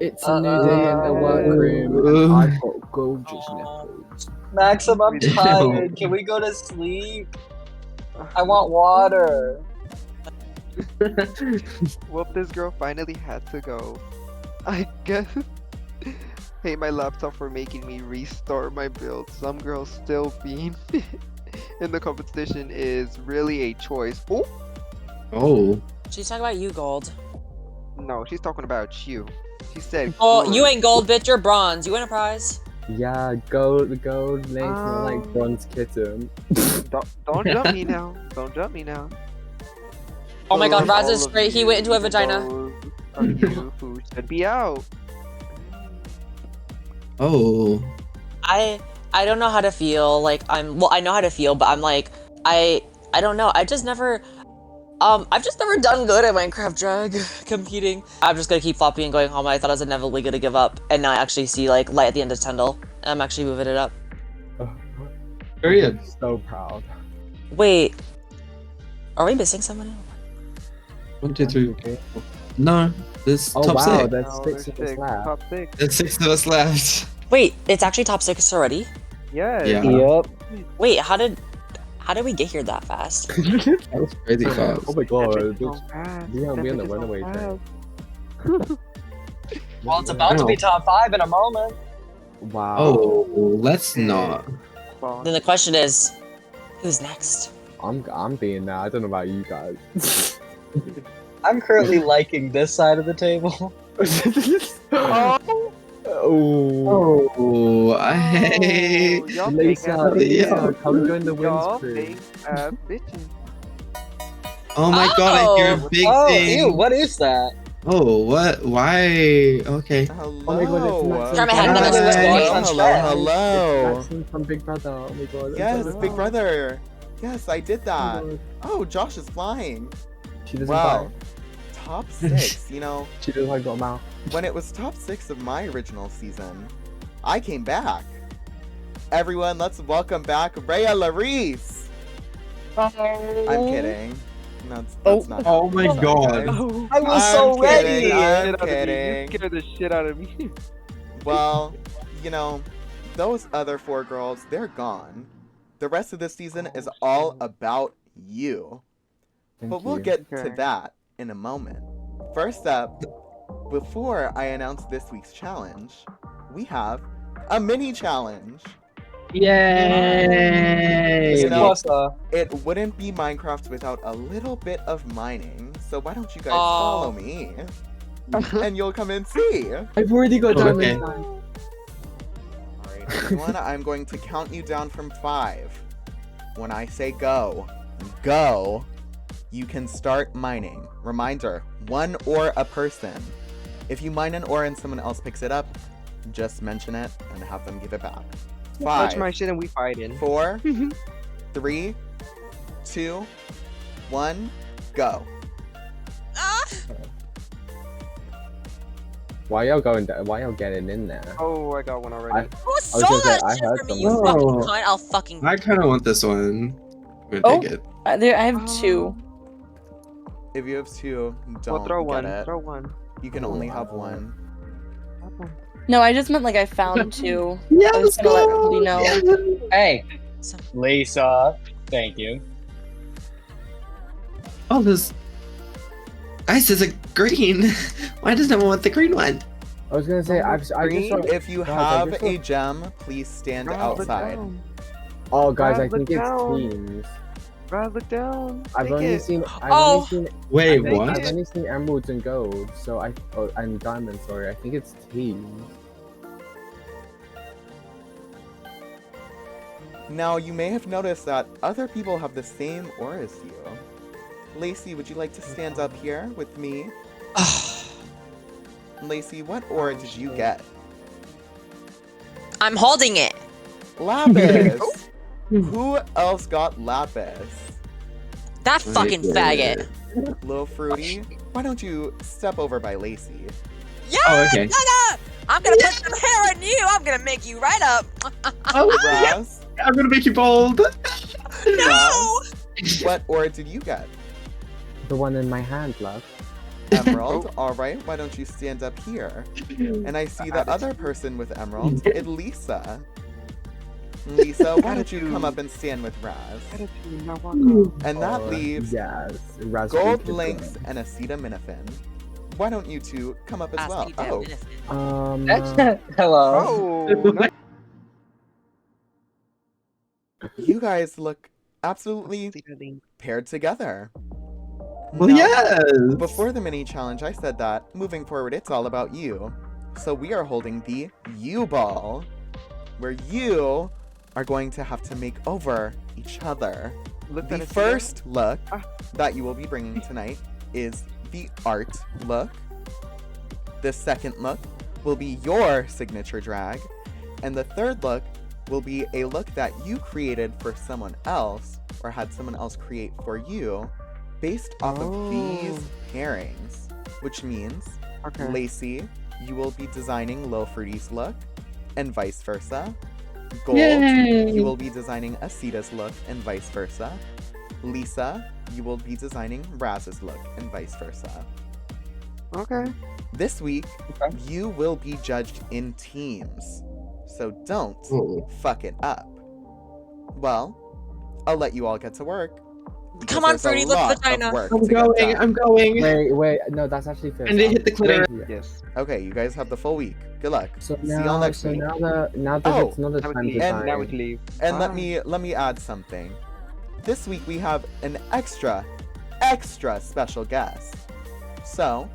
It's a new day in the workroom, and I've got gorgeous nipples. Maxim, I'm tired. Can we go to sleep? I want water. Well, this girl finally had to go. I guess. Hate my laptop for making me restart my build. Some girls still being in the competition is really a choice. Oh! Oh. She's talking about you, Gold. No, she's talking about you. She said. Oh, gold. you ain't gold, bitch. You're bronze. You win a prize. Yeah, gold Lynx, not like bronze kitten. Don't jump me now. Don't jump me now. Oh my god, Raz All is of straight. He went into a you, vagina. those of you who should be out. Oh. I don't know how to feel. Like well, I know how to feel, but I'm like I don't know. I've just never done good at Minecraft drag competing. I'm just gonna keep flopping and going home. I thought I was inevitably gonna give up, and now I actually see like light at the end of the tunnel, and I'm actually moving it up. Very good. So proud. Wait, are we missing someone? 1, 2, 3. No, there's Oh top wow, 6. there's No, 6 there's of us left. Top 6. There's 6 of us left. Wait, it's actually top 6 already. Yeah. Yeah. Yep. Wait, how did we get here that fast? That was crazy fast. Oh my god, Epic bitch. so fast. Yeah, we on the Epic is so runaway train. fast. Well, it's about to be top 5 in a moment. Wow. Oh, let's not. Well, Then the question is, who's next? I'm being there. I don't know about you guys. I'm currently liking this side of the table. Oh. Oh, I hate. y'all Lisa, fake yeah. Lisa, come join the Y'all wins crew. fake ass bitches. Oh my god, I hear a big Oh, thing. ew, what is that? Oh, what? Why? Okay. Hello. Oh my god, it's Maxim. Try my hand from next to Big this Brother. boy. Hello. It's Maxim from Big Brother. Oh my god. Yes, I'm so Big proud. Brother. Yes, I did Oh that. my god. Oh, Josh is flying. She doesn't Wow. bite. Top 6. You know, She doesn't like got a mouth. when it was top 6 of my original season, I came back. Everyone, let's welcome back HannahReis. I'm kidding. That's not. Oh my Sorry, god. guys. I was so I'm ready. kidding, I'm You kidding. scared the shit out of me. Well, you know, those other 4 girls, they're gone. The rest of this season is all about you. Thank But we'll you. get to Okay. that in a moment. First up, before I announce this week's challenge, we have a mini challenge. Yay! You know, Plus, it wouldn't be Minecraft without a little bit of mining, so why don't you guys follow me? And you'll come and see. I've already got Okay. diamonds. Alright, everyone, I'm going to count you down from 5. When I say go, go, you can start mining. Reminder, 1 ore a person. If you mine an ore and someone else picks it up, just mention it and have them give it back. Touch my 5, shit and we fighting. 4, 3, 2, 1, go. Why y'all going there? Why y'all getting in there? Oh, I got one already. Who was stole gonna say, that I shit heard from me, someone- you fucking Oh. cunt? I'll fucking... I kind of want this one. I'm gonna Oh. take it. I have 2. If you have 2, don't Well, throw get one. it. Throw one. You can only have 1. Have one. No, I just meant like I found 2. Yeah, I was gonna let Cody know. hey, So- Lisa. Thank you. Oh, this. Ice is a green. Why does no one want the green one? I was gonna say I just saw. If you Guys, I have just a saw- gem, please stand Raz, look outside. down. Oh guys, I Raz, think look it's down. teams. Raz, look down. I've Take only it. seen. Oh. Wait, I've what? only seen emeralds and gold, so and diamonds. Sorry, I think it's teams. Now, you may have noticed that other people have the same aura as you. Lacey, would you like to stand up here with me? Lacey, what aura did you get? I'm holding it. Lapis! Who else got Lapis? That fucking faggot. Lil Fruity? Why don't you step over by Lacey? Yeah, Oh, okay. I'm gonna put some hair on you. I'm gonna make you right up. Oh, Raz? I'm gonna make you bold. No. What aura did you get? The one in my hand, love. Emerald. All right, why don't you stand up here? And I see the other person with Emerald, it's Lisa. Lisa, why don't you come up and stand with Raz? And that leaves Yes. Raz Bri Gold, Jam. Lynx, and Acita Minafin. Why don't you two come up as well? Oh, Hello. Oh, you guys look absolutely paired together. Well, Now, yes. Before the mini challenge, I said that moving forward, it's all about you. So we are holding the U Ball, where you are going to have to make over each other. The first look that you will be bringing tonight is the art look. The second look will be your signature drag. And the third look will be a look that you created for someone else or had someone else create for you based off of these pairings. Which means, Lacey, you will be designing Lil Fruity's look and vice versa. Gold, you will be designing Acita's look and vice versa. Lisa, you will be designing Raz's look and vice versa. Okay. This week, you will be judged in teams, so don't fuck it up. Well, I'll let you all get to work. because Come on, there's a Fruity, look lot at the vagina. of work I'm to get going. done. I'm going. Wait, no, that's actually fair. And to hit the clitoris. Yes. Okay, you guys have the full week. Good luck. So See y'all next week. now that Oh, it's another Now we time can to leave. And Now we sign. can leave. And Bye. let me add something. This week we have an extra special guest. So,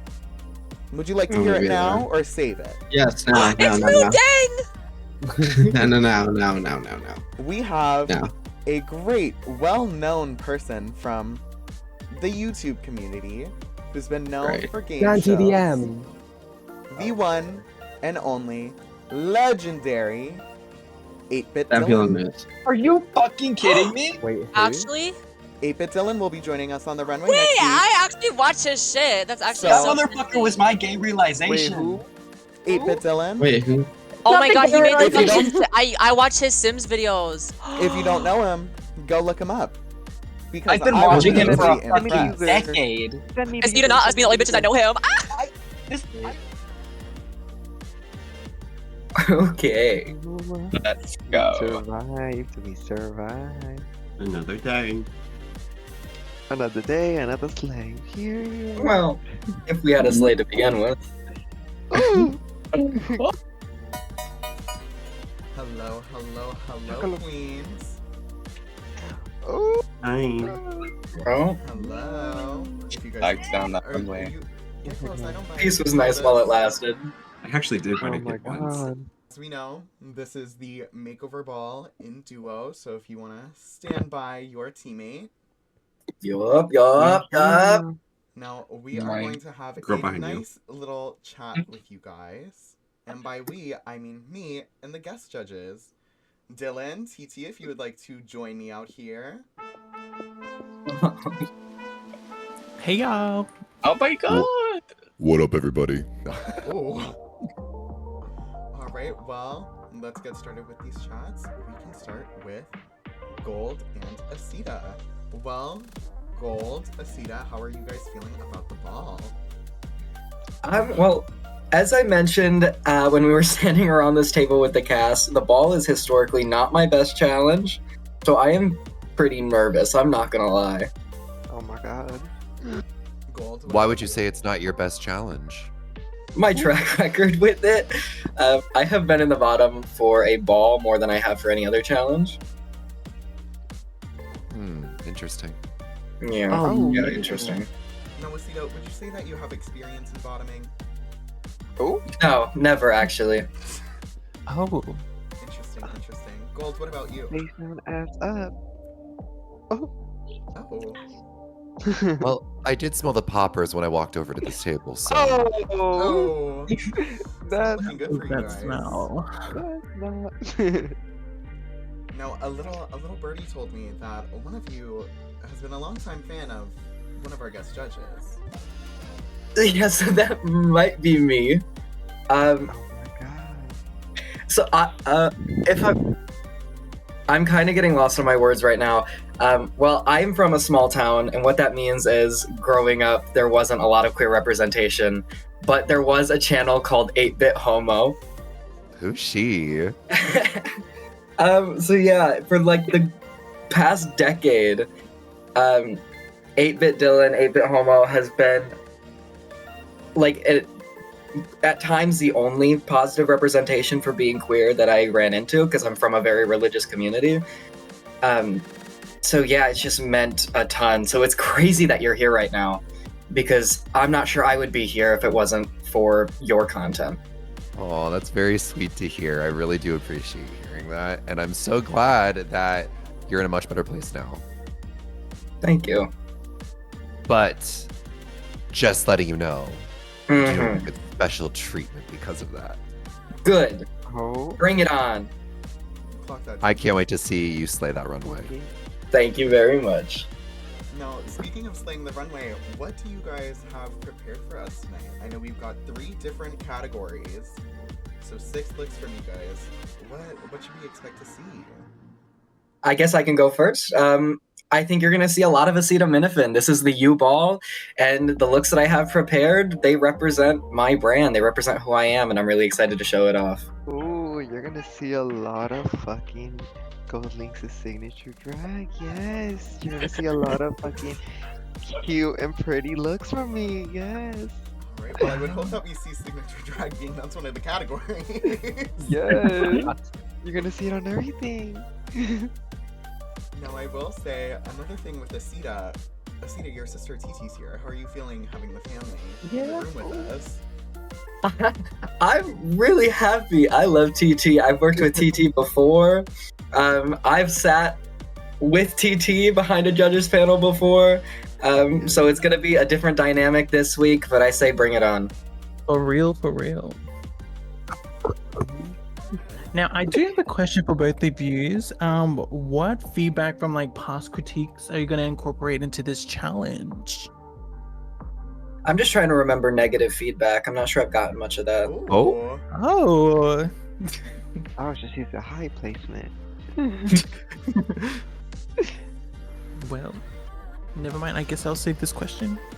would you like to Oh, hear it yeah. now or save it? Yes. No. It's Moo Dang! No. We have No. a great, well-known person from the YouTube community who's been known Right. for game Dan shows. TDM. The one and only legendary 8-Bit I'm feeling Dylan. this. Are you fucking kidding me? Wait, who? Actually, 8-Bit Dylan will be joining us on the runway wait, next week. I actually watched his shit. That's actually So- so That motherfucker was my gay realization. Wait, who? 8-Bit Dylan. Wait, who? Oh my god, he made the If you don't- fucking. I watched his Sims videos. If you don't know him, go look him up. Because I've been I was watching him really for a impressed. fucking user. decade. Send me As you not as being the only bitches I know him. This, Okay. let's go. Survive, we survive. Another day. Another day, another slave. Here you Well, if we had a slate to begin with. Hello, Hello. queens. Oh. Hi. Well, Hello. If you guys Bikes down that are runway. you- get close, I don't mind. peace was nice while it lasted. I actually did Oh find a my good once. god. As we know, this is the makeover ball in duo, so if you want to stand by your teammate. Yup. Now, we are Right. going to have Girl a behind you. nice little chat with you guys. And by we, I mean me and the guest judges. Dylan, TeaTea, if you would like to join me out here. Hey y'all. Oh my god. What up, everybody? Oh. All right, well, let's get started with these chats. We can start with Gold and Acita. Well, Gold, Acita, how are you guys feeling about the ball? Well, as I mentioned when we were standing around this table with the cast, the ball is historically not my best challenge, so I am pretty nervous, I'm not gonna lie. Oh my god. Gold, what Why about would you say it's not your best challenge? My track record with it, I have been in the bottom for a ball more than I have for any other challenge. Interesting. Yeah, Oh. yeah, interesting. Now, Acita, would you say that you have experience in bottoming? No, never actually. Oh. Interesting. Gold, what about you? Face down, ass up. Oh. Well, I did smell the poppers when I walked over to this table, so Oh. It's not That's looking good for you guys. smell. not. Now, a little birdie told me that one of you has been a longtime fan of one of our guest judges. Yeah, so that might be me. Oh my god. So if I I'm kind of getting lost in my words right now. Well, I'm from a small town, and what that means is growing up, there wasn't a lot of queer representation, but there was a channel called 8-Bit Homo. Who's she? So yeah, for like the past decade, 8-Bit Dylan, 8-Bit Homo has been like at times the only positive representation for being queer that I ran into, because I'm from a very religious community. So yeah, it's just meant a ton. So it's crazy that you're here right now, because I'm not sure I would be here if it wasn't for your content. Oh, that's very sweet to hear. I really do appreciate hearing that. And I'm so glad that you're in a much better place now. Thank you. But just letting you know, you Mhm. don't get special treatment because of that. Good. Oh. Bring it on. Clock that. I can't wait to see you slay that runway. Thank you very much. Now, speaking of slaying the runway, what do you guys have prepared for us tonight? I know we've got 3 different categories, so 6 looks from you guys. What should we expect to see? I guess I can go first. I think you're gonna see a lot of Acita Minafin. This is the U-Ball, and the looks that I have prepared, they represent my brand. They represent who I am, and I'm really excited to show it off. Ooh, you're gonna see a lot of fucking Gold Lynx's signature drag. Yes, you're gonna see a lot of fucking cute and pretty looks from me. Yes. Alright, well, I would hope that we see signature drag being that's one of the categories. Yes. You're gonna see it on everything. Now, I will say, another thing with Acita, your sister TeaTea's here. How are you feeling having the family in the room with us? I'm really happy. I love TeaTea. I've worked with TeaTea before. I've sat with TeaTea behind a judges panel before. So it's gonna be a different dynamic this week, but I say bring it on. For real, for real. Now, I do have a question for both of you. What feedback from like past critiques are you going to incorporate into this challenge? I'm just trying to remember negative feedback. I'm not sure I've gotten much of that. Oh. Oh. Oh, just use a high placement. Well, never mind. I guess I'll save this question. Alright.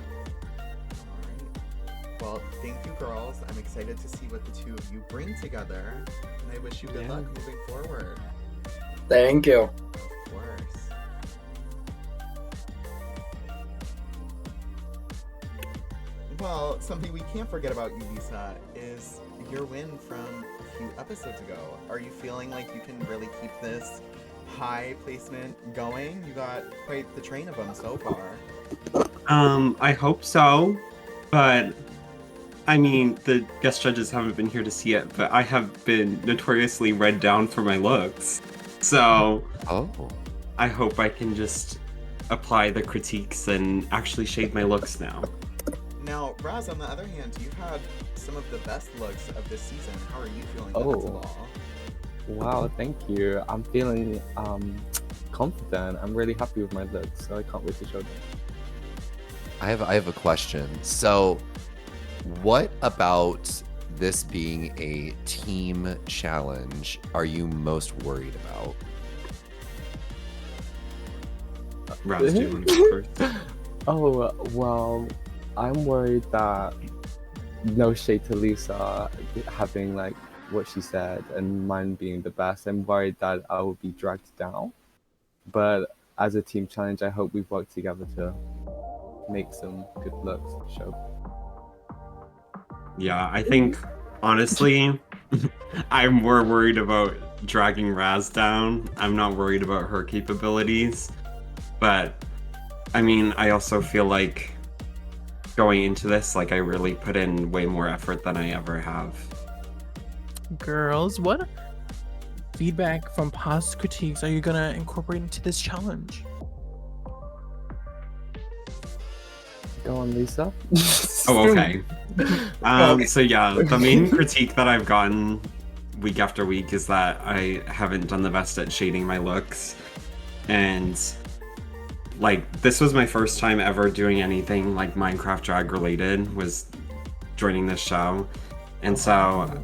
Well, thank you, girls. I'm excited to see what the two of you bring together. And I wish you good luck moving forward. Thank you. Of course. Well, something we can't forget about you, Lisa, is your win from a few episodes ago. Are you feeling like you can really keep this high placement going? You got quite the train of them so far. I hope so, but I mean, the guest judges haven't been here to see it, but I have been notoriously read down for my looks. So, I hope I can just apply the critiques and actually shade my looks now. Now, Raz, on the other hand, you've had some of the best looks of this season. How are you feeling about the ball? Wow, thank you. I'm feeling confident. I'm really happy with my looks, so I can't wait to show them. I have a question. So, what about this being a team challenge are you most worried about? Raz, do you want to go first? Oh, well, I'm worried that no shade to Lisa having like what she said and mine being the best. I'm worried that I will be dragged down. But as a team challenge, I hope we work together to make some good looks to show. Yeah, I think, honestly, I'm more worried about dragging Raz down. I'm not worried about her capabilities. But, I mean, I also feel like going into this, like, I really put in way more effort than I ever have. Girls, what feedback from past critiques are you going to incorporate into this challenge? Go on, Lisa. Oh, okay. So yeah, the main critique that I've gotten week after week is that I haven't done the best at shading my looks. And like, this was my first time ever doing anything like Minecraft drag related, was joining this show. And so,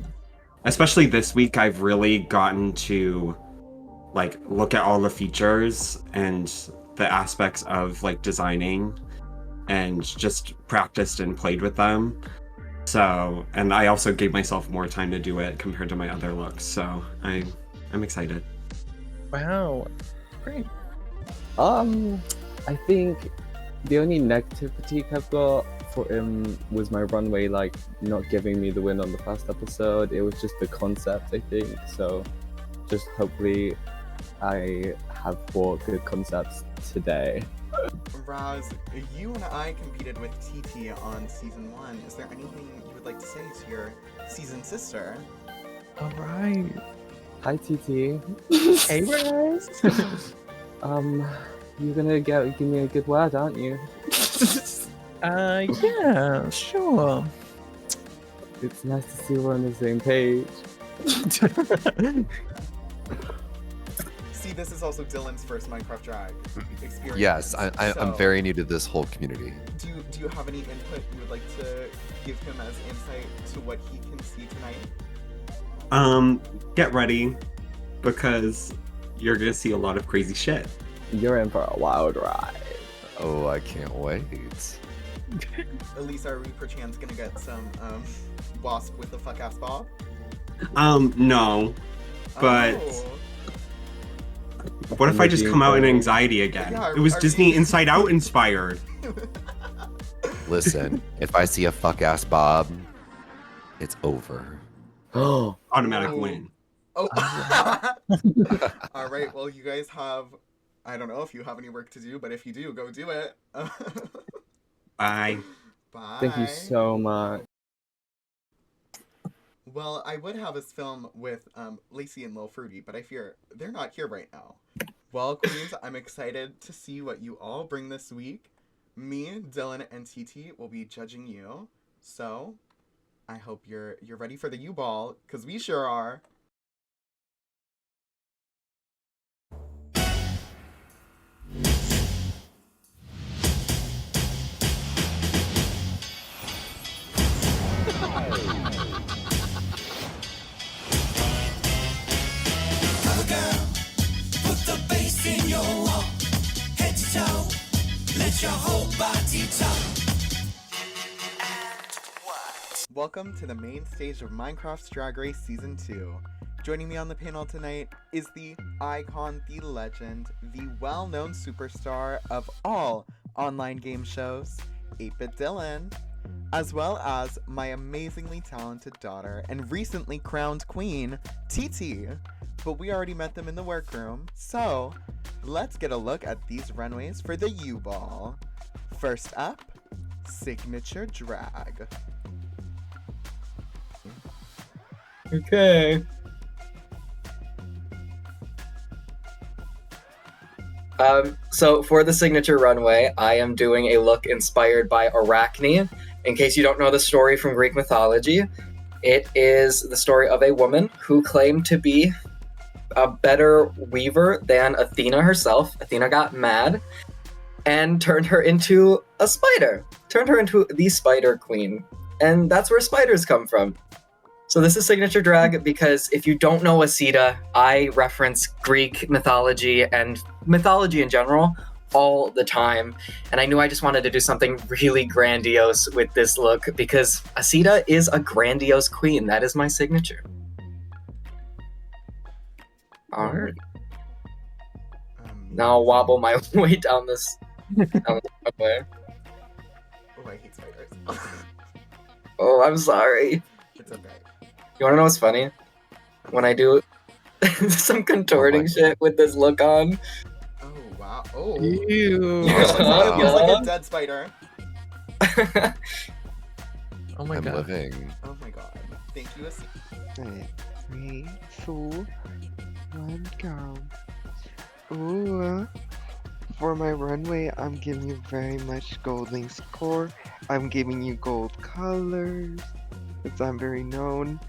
especially this week, I've really gotten to like look at all the features and the aspects of like designing and just practiced and played with them. So, and I also gave myself more time to do it compared to my other looks. So I'm excited. Wow. Great. I think the only negative critique I've got for him was my runway, like, not giving me the win on the first episode. It was just the concept, I think. So, just hopefully I have brought good concepts today. Raz, you and I competed with TeaTea on season 1. Is there anything you would like to say to your season sister? All right. Hi, TeaTea. Hey, Raz. You're gonna give me a good word, aren't you? Yeah, sure. It's nice to see we're on the same page. See, this is also Dylan's first Minecraft drag experience. Yes, I'm very new to this whole community. Do you have any input you would like to give him as insight to what he can see tonight? Get ready, because you're gonna see a lot of crazy shit. You're in for a wild ride. Oh, I can't wait. Elise, are we perchance gonna get some wasp with the fuck ass ball? No, but Oh. what if I just come out in anxiety again? Yeah, It was are Disney we- Inside Out inspired. Listen, if I see a fuck ass Bob, it's over. Oh, Automatic Oh. win. Oh. All right. Well, you guys have. I don't know if you have any work to do, but if you do, go do it. Bye. Bye. thank you so much. Well, I would have us film with Lacey and Lil Fruity, but I fear they're not here right now. Well, queens, I'm excited to see what you all bring this week. Me, Dylan, and TeaTea will be judging you. So, I hope you're ready for the U-Ball, because we sure are. Welcome to the main stage of Minecraft's Drag Race Season 2. Joining me on the panel tonight is the icon, the legend, the well-known superstar of all online game shows, 8-Bit Dylan, as well as my amazingly talented daughter and recently crowned queen, TeaTea. But we already met them in the workroom, so let's get a look at these runways for the U-Ball. First up, Signature Drag. Okay. So for the signature runway, I am doing a look inspired by Arachne. In case you don't know the story from Greek mythology, it is the story of a woman who claimed to be a better weaver than Athena herself. Athena got mad and turned her into a spider. Turned her into the Spider Queen. And that's where spiders come from. So this is signature drag because if you don't know Acita, I reference Greek mythology and mythology in general all the time. And I knew I just wanted to do something really grandiose with this look because Acita is a grandiose queen. That is my signature. Alright. Now I'll wobble my way down this way. Oh, I hate spiders. Oh, I'm sorry. It's okay. You wanna know what's funny? When I do some contorting shit with this look on. Oh, wow. Oh. Ew. It feels like a dead spider. Oh my I'm god. living. Oh my god. Thank you, Acita. 3, 2, 1, go. Ooh. For my runway, I'm giving you very much gold Lynx core. I'm giving you gold colors, because I'm very known.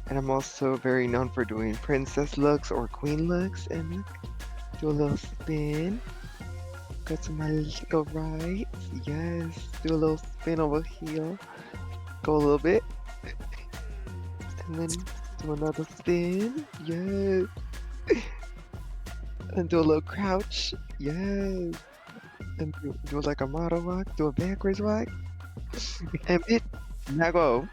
And I'm also very known for doing princess looks or queen looks. And look, do a little spin. Go to my go right. Yes. Do a little spin over here. Go a little bit. And then do another spin. Yes. And do a little crouch. Yes. And do like a model walk. Do a backwards walk. And bit. Now go.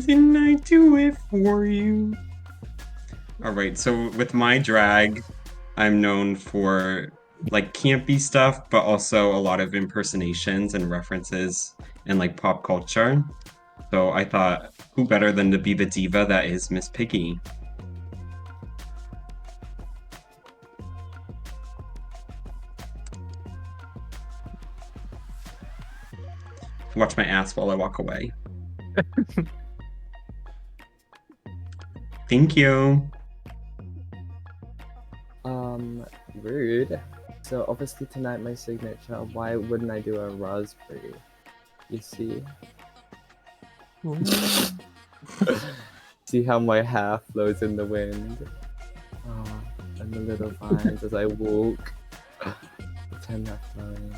Didn't I do it for you? Alright, so with my drag, I'm known for like campy stuff, but also a lot of impersonations and references and like pop culture. So I thought, who better than to be the diva that is Miss Piggy? Watch my ass while I walk away. Thank you. Rude. So obviously tonight my signature, why wouldn't I do a raspberry? You see? See how my hair flows in the wind? Oh, and the little vines as I walk. Pretend they're flowing.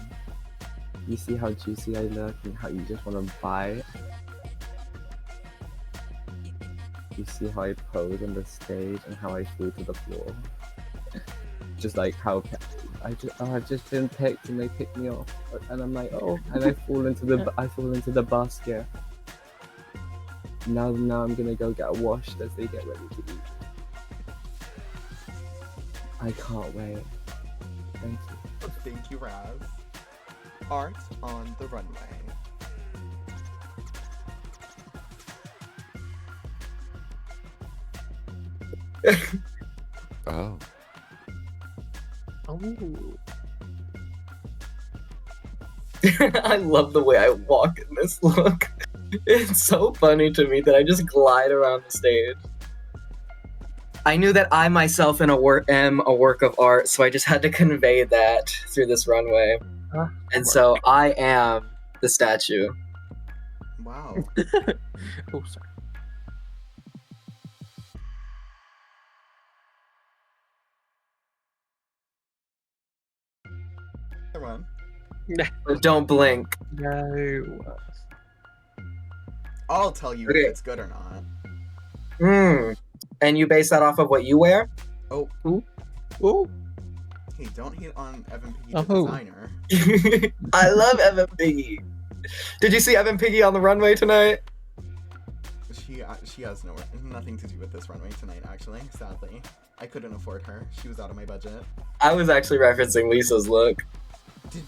You see how juicy I look and how you just want to bite? You see how I pose on the stage and how I fall to the floor? Just like how I've just been picked and they pick me off, and I'm like, oh, and I fall into the basket. Now I'm gonna go get washed as they get ready to eat. I can't wait. Thank you. Thank you, Raz. Art on the runway. Oh. Oh. I love the way I walk in this look. It's so funny to me that I just glide around the stage. I knew that I myself am a work of art, so I just had to convey that through this runway. And so I am the statue. Wow. Oh, sorry. Come on. But don't blink. No. I'll tell you Okay. if it's good or not. And you base that off of what you wear? Oh. Ooh. Ooh. Hey, don't hate on Evan Piggy, Oh. the designer. I love Evan Piggy. Did you see Evan Piggy on the runway tonight? She has nothing to do with this runway tonight, actually, sadly. I couldn't afford her. She was out of my budget. I was actually referencing Lisa's look. Did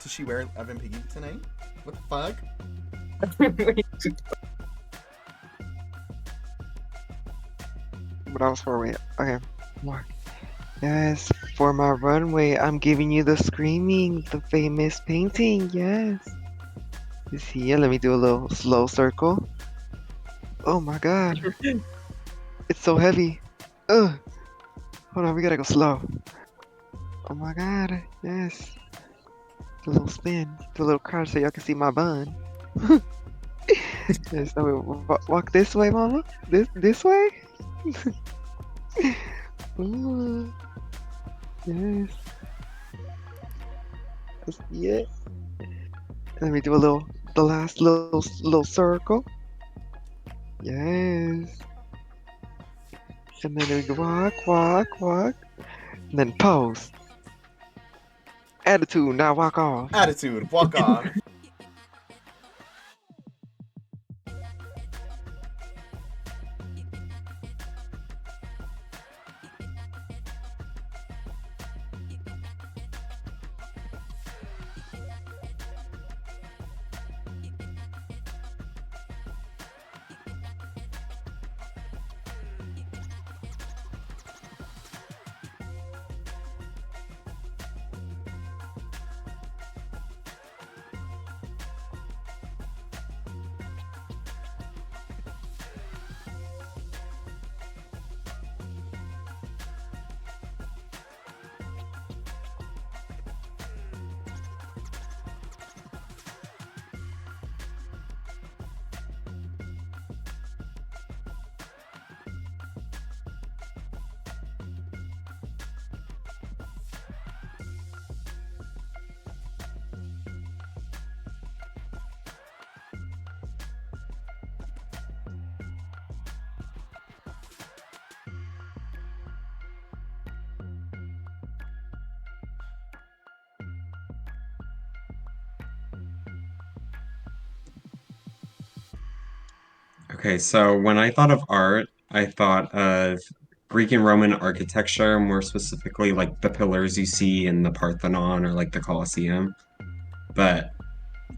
she wear Evan Piggy tonight? What the fuck? What else for me? Okay, more. Yes, for my runway, I'm giving you the screaming, the famous painting. Yes. You see, let me do a little slow circle. Oh my god, it's so heavy. Ugh. Hold on, we gotta go slow. Oh my god, yes. Do a little spin, do a little crouch so y'all can see my bun. Yes, so we walk this way, mama. This way. Ooh. Yes. Yes. Let me do the last little circle. Yes. And then we walk. Then pose. Attitude, now walk off. Attitude, walk off. Okay, so when I thought of art, I thought of Greek and Roman architecture, more specifically like the pillars you see in the Parthenon or like the Colosseum. But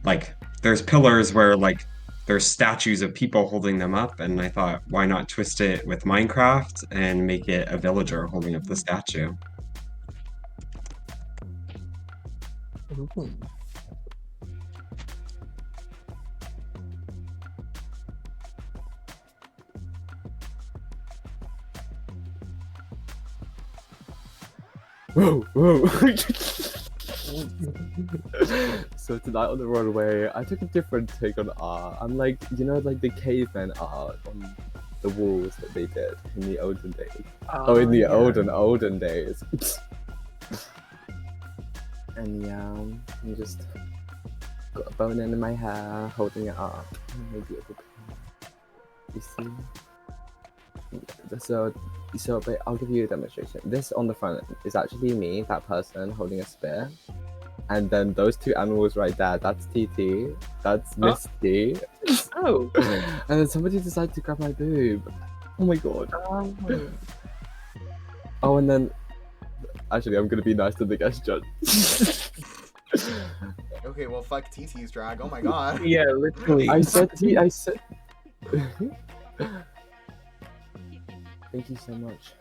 like there's pillars where like there's statues of people holding them up, and I thought, why not twist it with Minecraft and make it a villager holding up the statue? Whoa, whoa. So tonight on the runway, I took a different take on art. I'm like, you know, like the caveman art on the walls that they did in the olden days. In the olden days. And yeah, you just got a bone in my hair, holding it up. Oh, my beautiful pin. You see? So, but I'll give you a demonstration. This on the front is actually me, that person holding a spear. And then those two animals right there, that's TeaTea, that's Miss T. Oh. And then somebody decided to grab my boob. Oh my god. Oh, and then, actually, I'm gonna be nice to the guest judge. Okay, well, fuck TT's drag. Oh my god. Yeah, literally. I said. Thank you so much.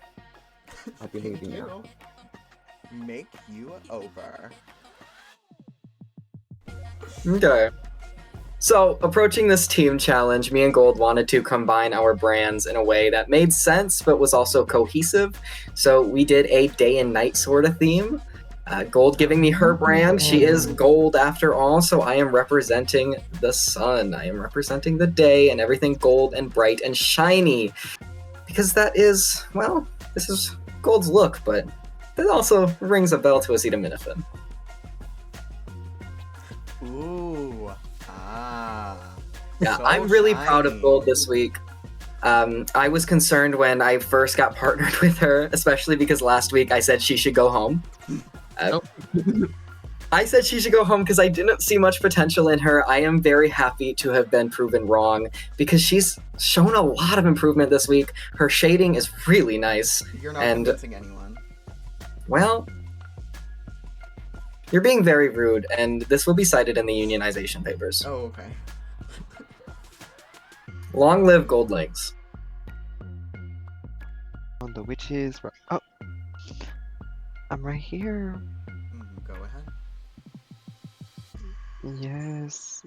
I'll be Thank leaving now. you. Make you over. Okay. So, approaching this team challenge, me and Gold wanted to combine our brands in a way that made sense but was also cohesive. So, we did a day and night sort of theme. Gold giving me her brand. She is gold after all, so I am representing the sun. I am representing the day and everything gold and bright and shiny. Because that is, well, this is Gold's look, but that also rings a bell to Acita Minafin. Ooh. Ah. Yeah, So I'm really proud of shiny. Gold this week. I was concerned when I first got partnered with her, especially because last week I said she should go home. I said she should go home because I didn't see much potential in her. I am very happy to have been proven wrong because she's shown a lot of improvement this week. Her shading is really nice. You're not and, convincing anyone. well, you're being very rude, and this will be cited in the unionization papers. Oh, okay. Long live Gold Lynx. On the witches. Oh, I'm right here. Go ahead. Yes.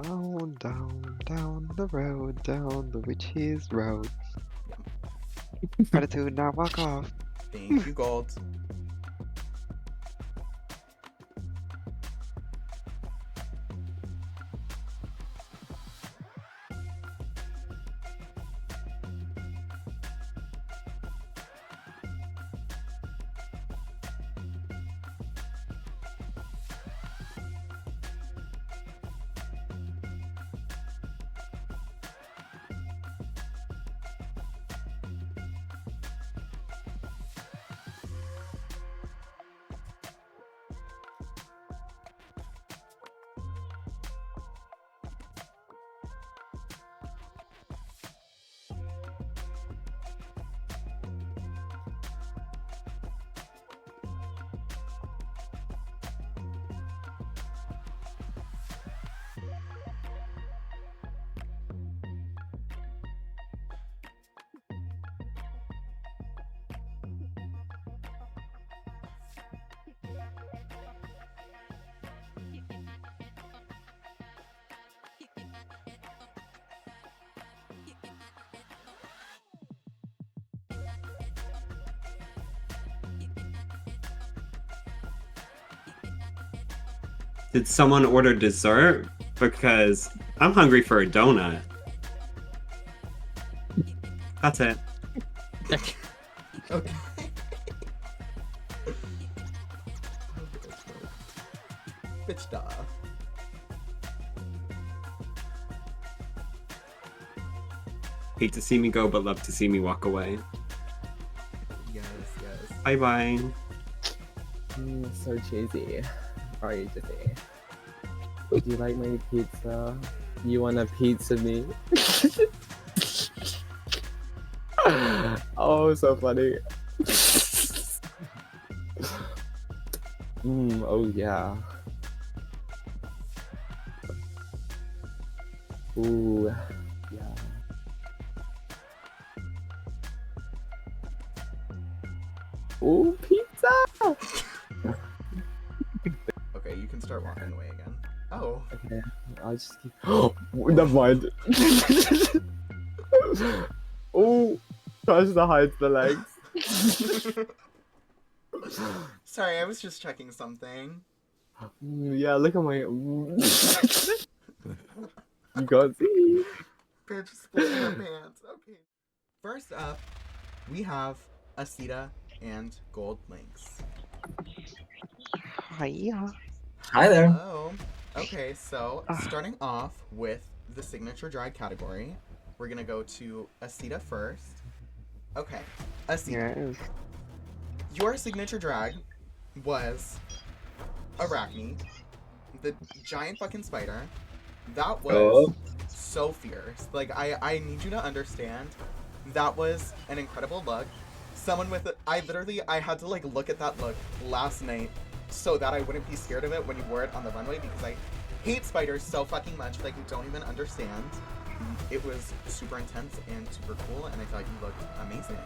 Down, down, down the road, down the witch's road. Attitude, now walk off. Thank you, Gold. Did someone order dessert? Because I'm hungry for a donut. That's it. Okay. Bitch duh. Hate to see me go, but love to see me walk away. Yes, yes. Bye bye. So cheesy. Alright, Jesse. Do you like my pizza? You want a pizza me? Oh, so funny. Oh yeah. Ooh, yeah. Ooh, pizza! Okay, you can start walking away again. Oh. Okay, I'll just keep. Oh, never mind. Oh, tries to hide the legs. Sorry, I was just checking something. Yeah, look at my. You can't see. Bitch, split her pants. Okay. First up, we have Acita and Gold Lynx. Hiya. Hi there. Oh. Okay, so starting off with the signature drag category, we're gonna go to Acita first. Okay, Acita. Yes. Your signature drag was Arachne, the giant fucking spider. That was so fierce. Like, I need you to understand, that was an incredible look. Someone with I had to like look at that look last night so that I wouldn't be scared of it when you wore it on the runway, because I hate spiders so fucking much, like you don't even understand. It was super intense and super cool, and I thought you looked amazing.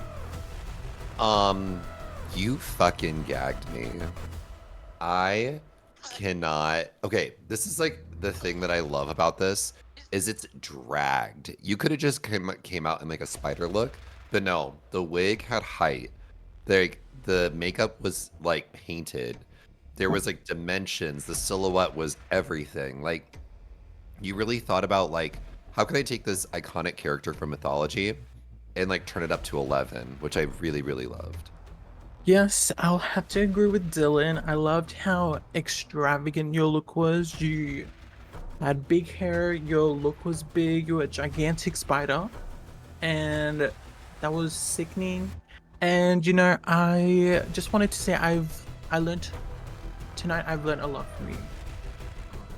You fucking gagged me. I cannot. Okay, this is like the thing that I love about this is it's dragged. You could have just came out in like a spider look, but no, the wig had height. The makeup was like painted. There was like dimensions. The silhouette was everything. Like, you really thought about like, how can I take this iconic character from mythology and like turn it up to 11, which I really, really loved. Yes, I'll have to agree with Dylan. I loved how extravagant your look was. You had big hair, your look was big, you were a gigantic spider, and that was sickening. And you know, I just wanted to say I've learned a lot from you.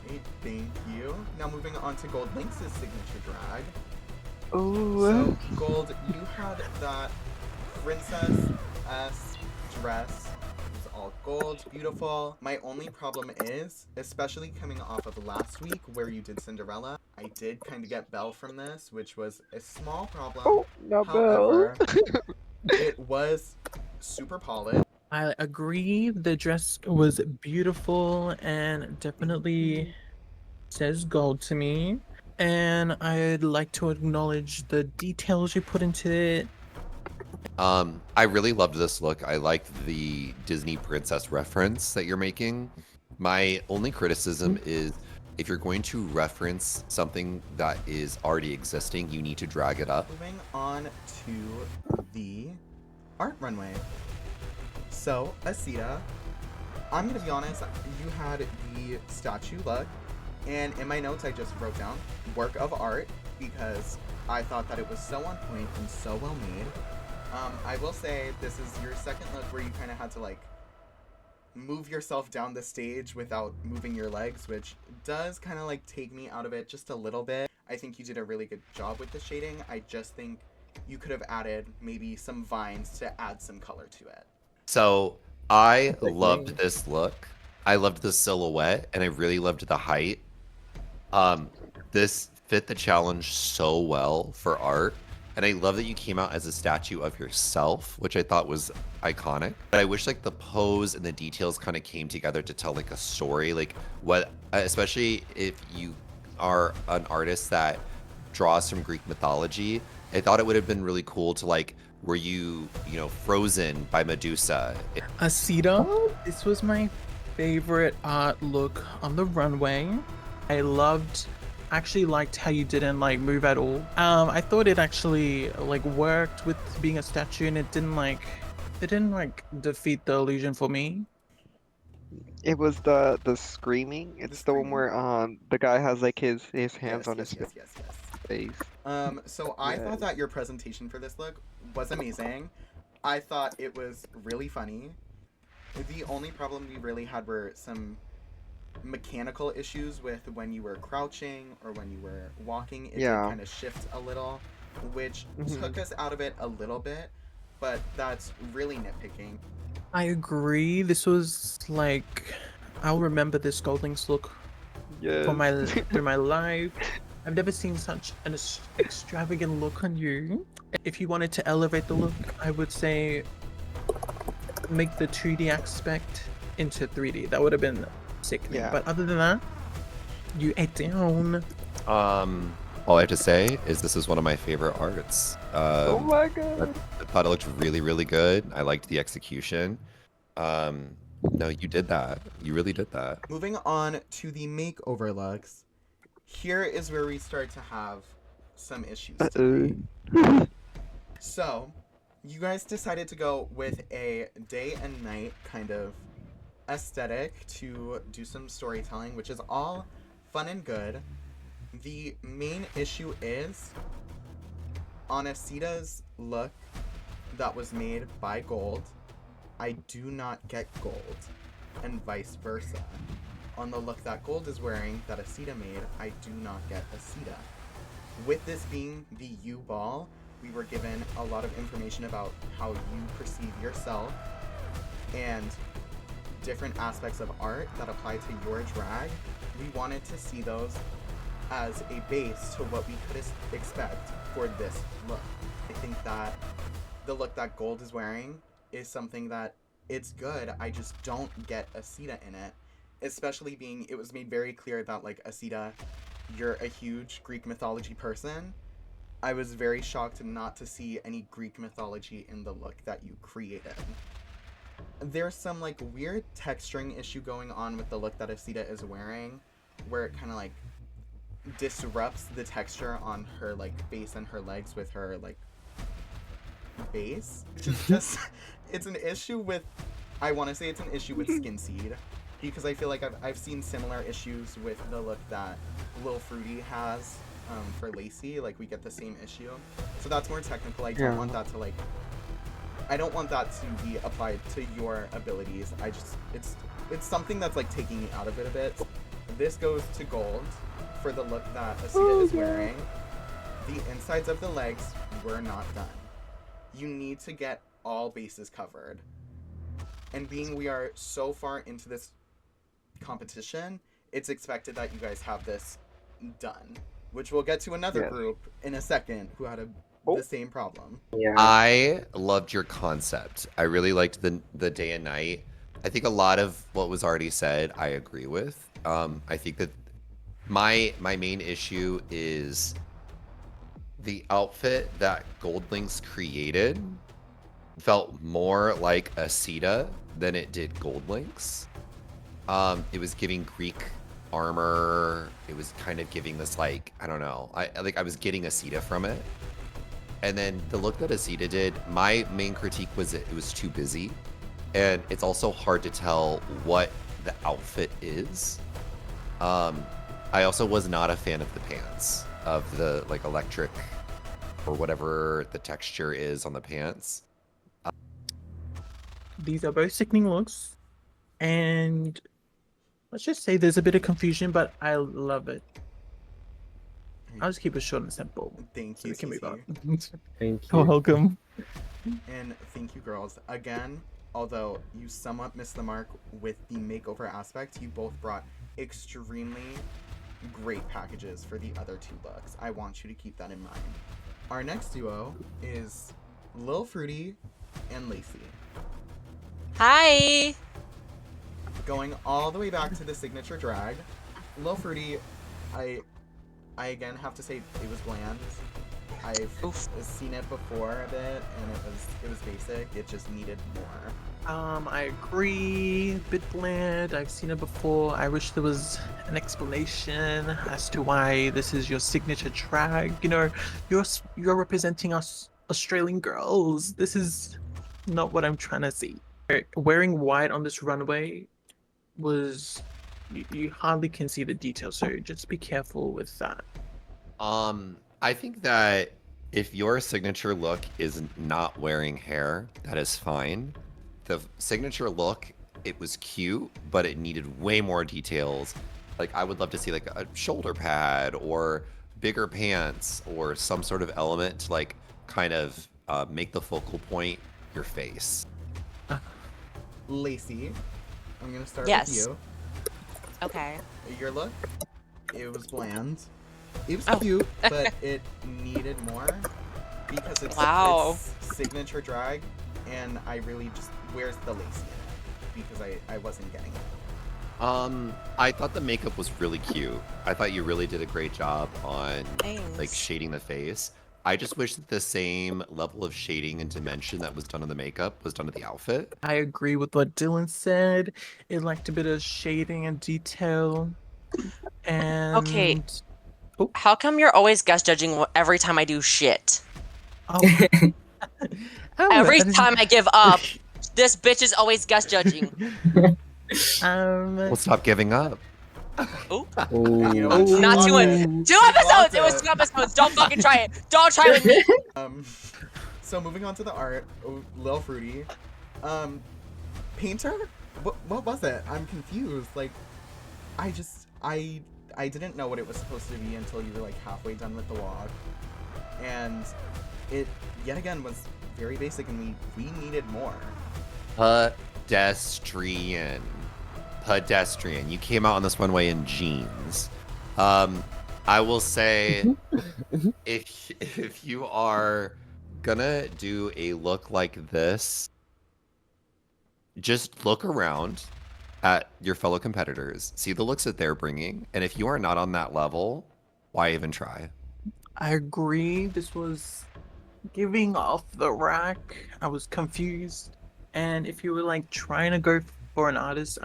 Alright, thank you. Now moving on to Gold Lynx's signature drag. Ooh. So, Gold, you had that princess-esque dress. It was all gold, beautiful. My only problem is, especially coming off of last week where you did Cinderella, I did kind of get Belle from this, which was a small problem. Oh, not However, it was super polished. I agree, the dress was beautiful and definitely says gold to me. And I'd like to acknowledge the details you put into it. I really loved this look. I liked the Disney princess reference that you're making. My only criticism is if you're going to reference something that is already existing, you need to drag it up. Moving on to the art runway. So, Acita, I'm gonna be honest, you had the statue look, and in my notes I just wrote down work of art because I thought that it was so on point and so well made. I will say this is your second look where you kind of had to like move yourself down the stage without moving your legs, which does kind of like take me out of it just a little bit. I think you did a really good job with the shading. I just think you could have added maybe some vines to add some color to it. So I loved this look. I loved the silhouette and I really loved the height. This fit the challenge so well for art. And I love that you came out as a statue of yourself, which I thought was iconic. But I wish like the pose and the details kind of came together to tell like a story. Like what, especially if you are an artist that draws from Greek mythology, I thought it would have been really cool to like, were you know, frozen by Medusa? Acita, this was my favorite art look on the runway. I actually liked how you didn't like move at all. I thought it actually like worked with being a statue, and it didn't like defeat the illusion for me. It was the screaming. It's the one where the guy has like his hands on his face. So I thought that your presentation for this look was amazing. I thought it was really funny. The only problem we really had were some mechanical issues with when you were crouching or when you were walking. It did kind of shift a little, which took us out of it a little bit, but that's really nitpicking. I agree. This was like, I'll remember this Gold Lynx look for through my life. I've never seen such an extravagant look on you. If you wanted to elevate the look, I would say make the 2D aspect into 3D. That would have been sickening. Yeah. But other than that, you ate down. All I have to say is this is one of my favorite arts. Oh my god. I thought it looked really, really good. I liked the execution. No, you did that. You really did that. Moving on to the makeover looks, here is where we start to have some issues. So, you guys decided to go with a day and night kind of aesthetic to do some storytelling, which is all fun and good. The main issue is on Acita's look that was made by Gold, I do not get Gold, and vice versa. On the look that Gold is wearing that Acita made, I do not get Acita. With this being the U ball, we were given a lot of information about how you perceive yourself and different aspects of art that apply to your drag. We wanted to see those as a base to what we could expect for this look. I think that the look that Gold is wearing is something that it's good, I just don't get Acita in it. Especially being, it was made very clear that like Acita, you're a huge Greek mythology person. I was very shocked not to see any Greek mythology in the look that you created. There's some like weird texturing issue going on with the look that Acita is wearing, where it kind of like disrupts the texture on her like face and her legs with her like base. It's just, it's an issue with, I want to say it's an issue with Skin Seed, because I feel like I've seen similar issues with the look that Lil Fruity has for Lacey. Like we get the same issue, so that's more technical. I don't want that to like, I don't want that to be applied to your abilities. I just, it's something that's like taking me out of it a bit. This goes to Gold for the look that Acita is wearing. The insides of the legs were not done. You need to get all bases covered. And being we are so far into this competition, it's expected that you guys have this done. Which we'll get to another group in a second who had the same problem. Yeah. I loved your concept. I really liked the day and night. I think a lot of what was already said, I agree with. I think that my main issue is the outfit that Gold Lynx created felt more like Acita than it did Gold Lynx. It was giving Greek armor. It was kind of giving this like, I don't know. I was getting Acita from it. And then the look that Acita did, my main critique was it was too busy. And it's also hard to tell what the outfit is. I also was not a fan of the pants, of the like electric or whatever the texture is on the pants. These are both sickening looks, and let's just say there's a bit of confusion, but I love it. I'll just keep it short and simple. Thank so you, we can move on. Thank you. You're welcome. And thank you, girls. Again, although you somewhat missed the mark with the makeover aspect, you both brought extremely great packages for the other two looks. I want you to keep that in mind. Our next duo is Lil Fruity and Lacey. Hi! Going all the way back to the signature drag, Lil Fruity, I again have to say it was bland. I've seen it before a bit, and it was basic. It just needed more. I agree. A bit bland. I've seen it before. I wish there was an explanation as to why this is your signature drag. You know, you're representing us Australian girls. This is not what I'm trying to see. Wearing white on this runway was you hardly can see the details, so just be careful with that. I think that if your signature look is not wearing hair, that is fine. The signature look, it was cute, but it needed way more details. Like, I would love to see like a shoulder pad or bigger pants or some sort of element to like kind of make the focal point your face. Lacey, I'm gonna start Yes. with you. Okay. Your look, it was bland. It was Oh. cute, but it needed more because it's signature drag, and I really just where's the Lacey in it? Because I wasn't getting it. I thought the makeup was really cute. I thought you really did a great job on Thanks. like shading the face. I just wish that the same level of shading and dimension that was done on the makeup was done to the outfit. I agree with what Dylan said. It lacked a bit of shading and detail. And Okay. How come you're always guest judging every time I do shit? Oh. Every time I give up, this bitch is always guest judging. Well, stop giving up. Ooh. You know what? Not 2 episodes. 2 episodes. It was 2 episodes. Don't fucking try it. Don't try with me. So moving on to the art, Lil Fruity, painter. What was it? I'm confused. Like, I didn't know what it was supposed to be until you were like halfway done with the walk, and it yet again was very basic, and we needed more. Pedestrian. You came out on this runway in jeans. I will say, if you are gonna do a look like this, just look around at your fellow competitors, see the looks that they're bringing, and if you are not on that level, why even try? I agree. This was giving off the rack. I was confused. And if you were like trying to go for an artist,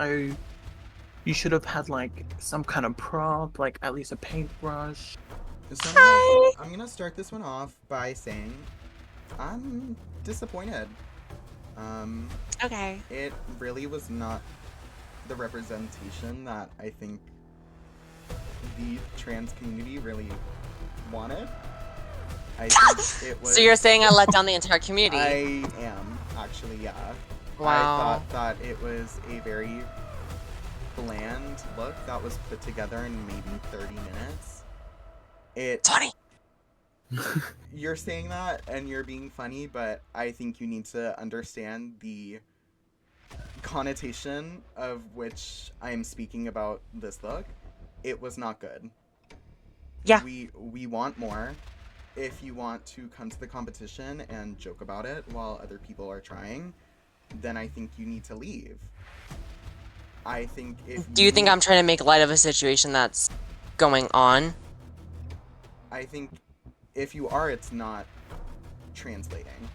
you should have had like some kind of prop, like at least a paintbrush. So I'm gonna start this one off by saying I'm disappointed. Okay. It really was not the representation that I think the trans community really wanted. I think it was. So you're saying I let down the entire community? I am, actually, yeah. Wow. I thought that it was a very bland look that was put together in maybe 30 minutes. 20! You're saying that and you're being funny, but I think you need to understand the connotation of which I am speaking about this look. It was not good. Yeah. We want more. If you want to come to the competition and joke about it while other people are trying, then I think you need to leave. I think if Do you think I'm trying to make light of a situation that's going on? I think if you are, it's not translating.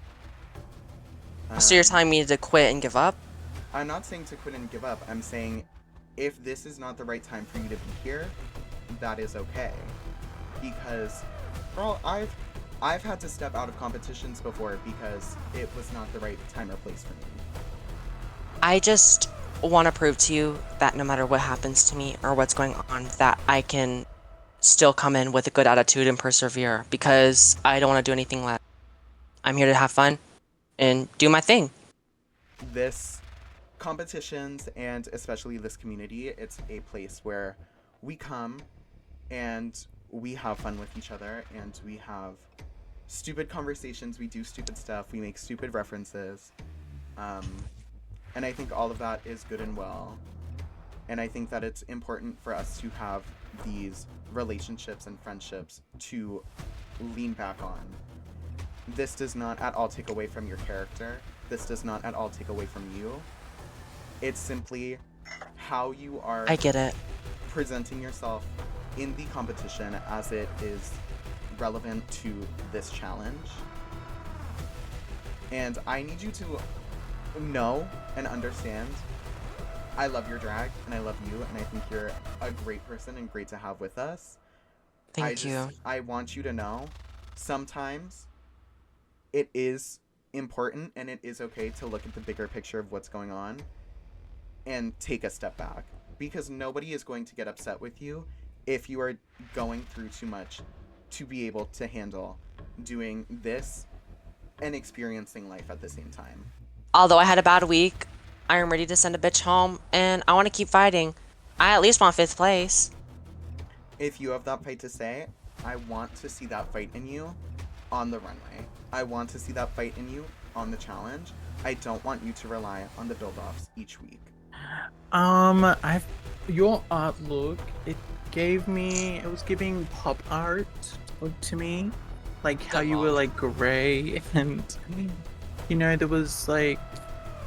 So you're telling me to quit and give up? I'm not saying to quit and give up. I'm saying if this is not the right time for you to be here, that is okay. Because, girl, I've had to step out of competitions before because it was not the right time or place for me. I just want to prove to you that no matter what happens to me or what's going on, that I can still come in with a good attitude and persevere, because I don't want to do anything less. I'm here to have fun and do my thing. This competitions, and especially this community, it's a place where we come and we have fun with each other, and we have stupid conversations, we do stupid stuff, we make stupid references, and I think all of that is good and well. And I think that it's important for us to have these relationships and friendships to lean back on. This does not at all take away from your character. This does not at all take away from you. It's simply how you are I get it. presenting yourself in the competition as it is relevant to this challenge. And I need you to know and understand I love your drag and I love you and I think you're a great person and great to have with us. Thank you. I want you to know sometimes it is important and it is okay to look at the bigger picture of what's going on and take a step back, because nobody is going to get upset with you if you are going through too much to be able to handle doing this and experiencing life at the same time. Although I had a bad week, I am ready to send a bitch home, and I want to keep fighting. I at least want 5th place. If you have that fight to say, I want to see that fight in you on the runway. I want to see that fight in you on the challenge. I don't want you to rely on the build-offs each week. Your art look, it was giving pop art to me. Like how you were like gray and, you know, there was like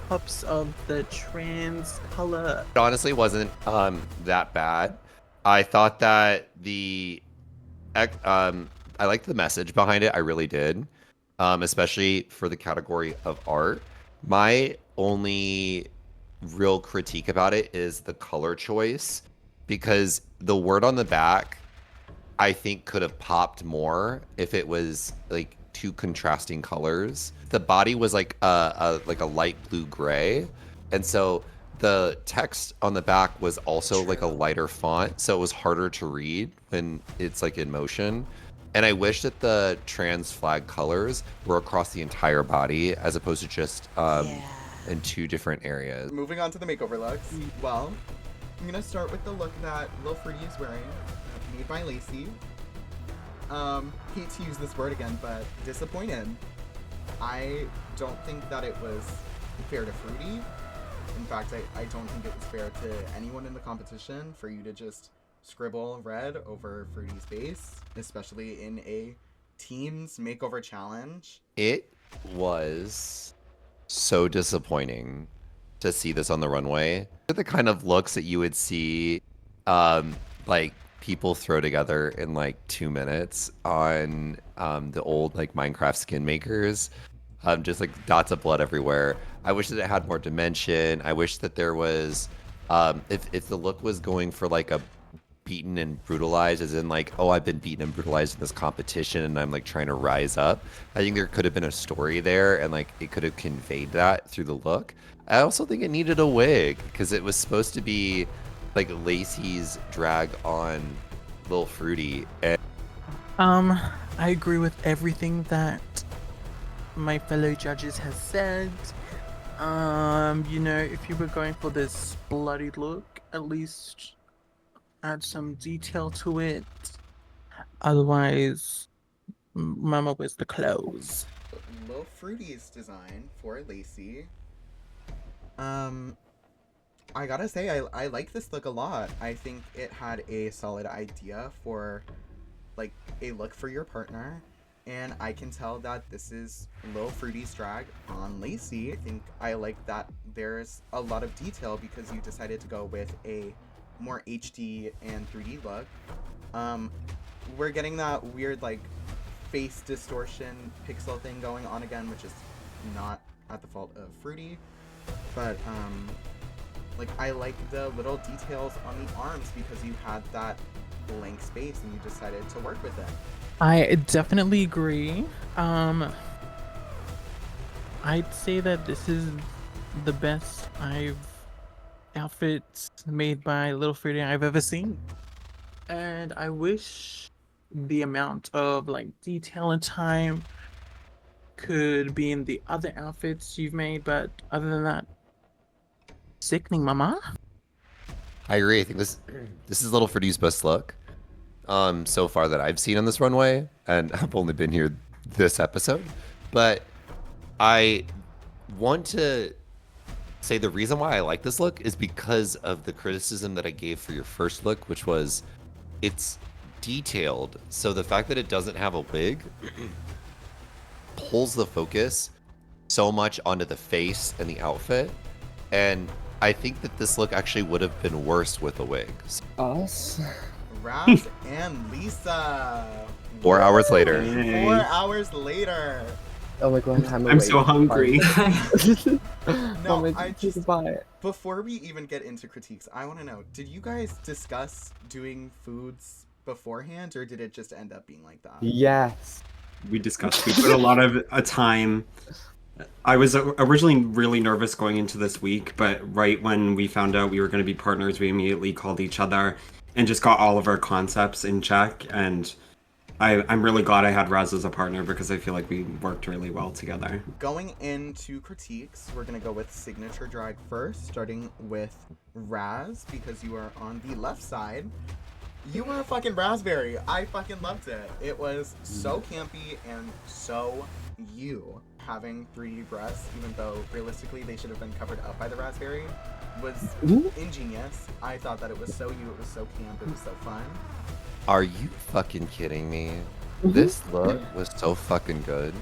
pops of the trans color. It honestly wasn't that bad. I thought that I liked the message behind it. I really did, especially for the category of art. My only real critique about it is the color choice, because the word on the back, I think, could have popped more if it was like 2 contrasting colors. The body was like a light blue gray, and so the text on the back was also like a lighter font, so it was harder to read when it's like in motion. And I wish that the trans flag colors were across the entire body as opposed to just in 2 different areas. Moving on to the makeover looks. Well, I'm gonna start with the look that Lil Fruity is wearing, made by Lacey. Hate to use this word again, but disappointed. I don't think that it was fair to Fruity. In fact, I don't think it was fair to anyone in the competition for you to just scribble red over Fruity's face, especially in a team's makeover challenge. It was so disappointing to see this on the runway. They're the kind of looks that you would see like people throw together in like 2 minutes on the old like Minecraft skin makers. Just like dots of blood everywhere. I wish that it had more dimension. I wish that there was if the look was going for like a beaten and brutalized, as in like, oh, I've been beaten and brutalized in this competition and I'm like trying to rise up. I think there could have been a story there and like it could have conveyed that through the look. I also think it needed a wig because it was supposed to be like Lacey's drag on Lil Fruity. And I agree with everything that my fellow judges has said. You know, if you were going for this bloody look, at least add some detail to it. Otherwise, Mama wears the clothes. Lil Fruity's design for Lacey. I gotta say, I like this look a lot. I think it had a solid idea for like a look for your partner. And I can tell that this is Lil Fruity's drag on Lacey. I think I like that there's a lot of detail because you decided to go with a more HD and 3D look. We're getting that weird like face distortion pixel thing going on again, which is not at the fault of Fruity. But like I like the little details on the arms because you had that blank space and you decided to work with it. I definitely agree. I'd say that this is the best outfits made by Lil Fruity I've ever seen. And I wish the amount of like detail and time could be in the other outfits you've made, but other than that, sickening, mama. I agree. I think this is Lil Fruity's best look so far that I've seen on this runway, and I've only been here this episode. But I want to say the reason why I like this look is because of the criticism that I gave for your first look, which was it's detailed. So the fact that it doesn't have a wig pulls the focus so much onto the face and the outfit. And I think that this look actually would have been worse with a wig. Us? Raz and Lisa. 4 hours later. 4 hours later. Oh my god, I'm so hungry. No, Mama, I take just a bite. before we even get into critiques, I want to know: did you guys discuss doing foods beforehand, or did it just end up being like that? Yes. We discussed. We put a lot of time. I was originally really nervous going into this week, but right when we found out we were going to be partners, we immediately called each other and just got all of our concepts in check. And I'm really glad I had Raz as a partner because I feel like we worked really well together. Going into critiques, we're going to go with signature drag first, starting with Raz, because you are on the left side. You were a fucking raspberry. I fucking loved it. It was so campy and so you. Having 3D breasts, even though realistically they should have been covered up by the raspberry, was ingenious. I thought that it was so you, it was so camp, it was so fun. Are you fucking kidding me? This look was so fucking good.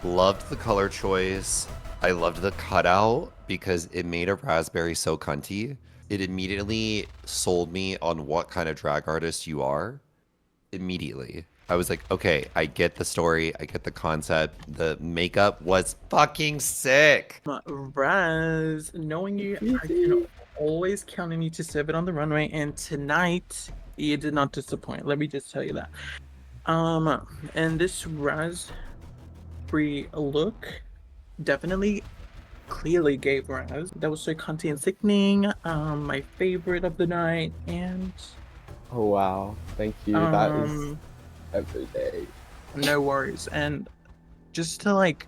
Loved the color choice. I loved the cutout because it made a raspberry so cunty. It immediately sold me on what kind of drag artist you are. Immediately. I was like, okay, I get the story. I get the concept. The makeup was fucking sick. Raz, knowing you, I can always count on you to serve it on the runway, and tonight you did not disappoint. Let me just tell you that. And this Raz Bri look definitely clearly gave Raz. That was so cunty and sickening. My favorite of the night, and Oh wow, thank you. That is every day. no worries. And just to like,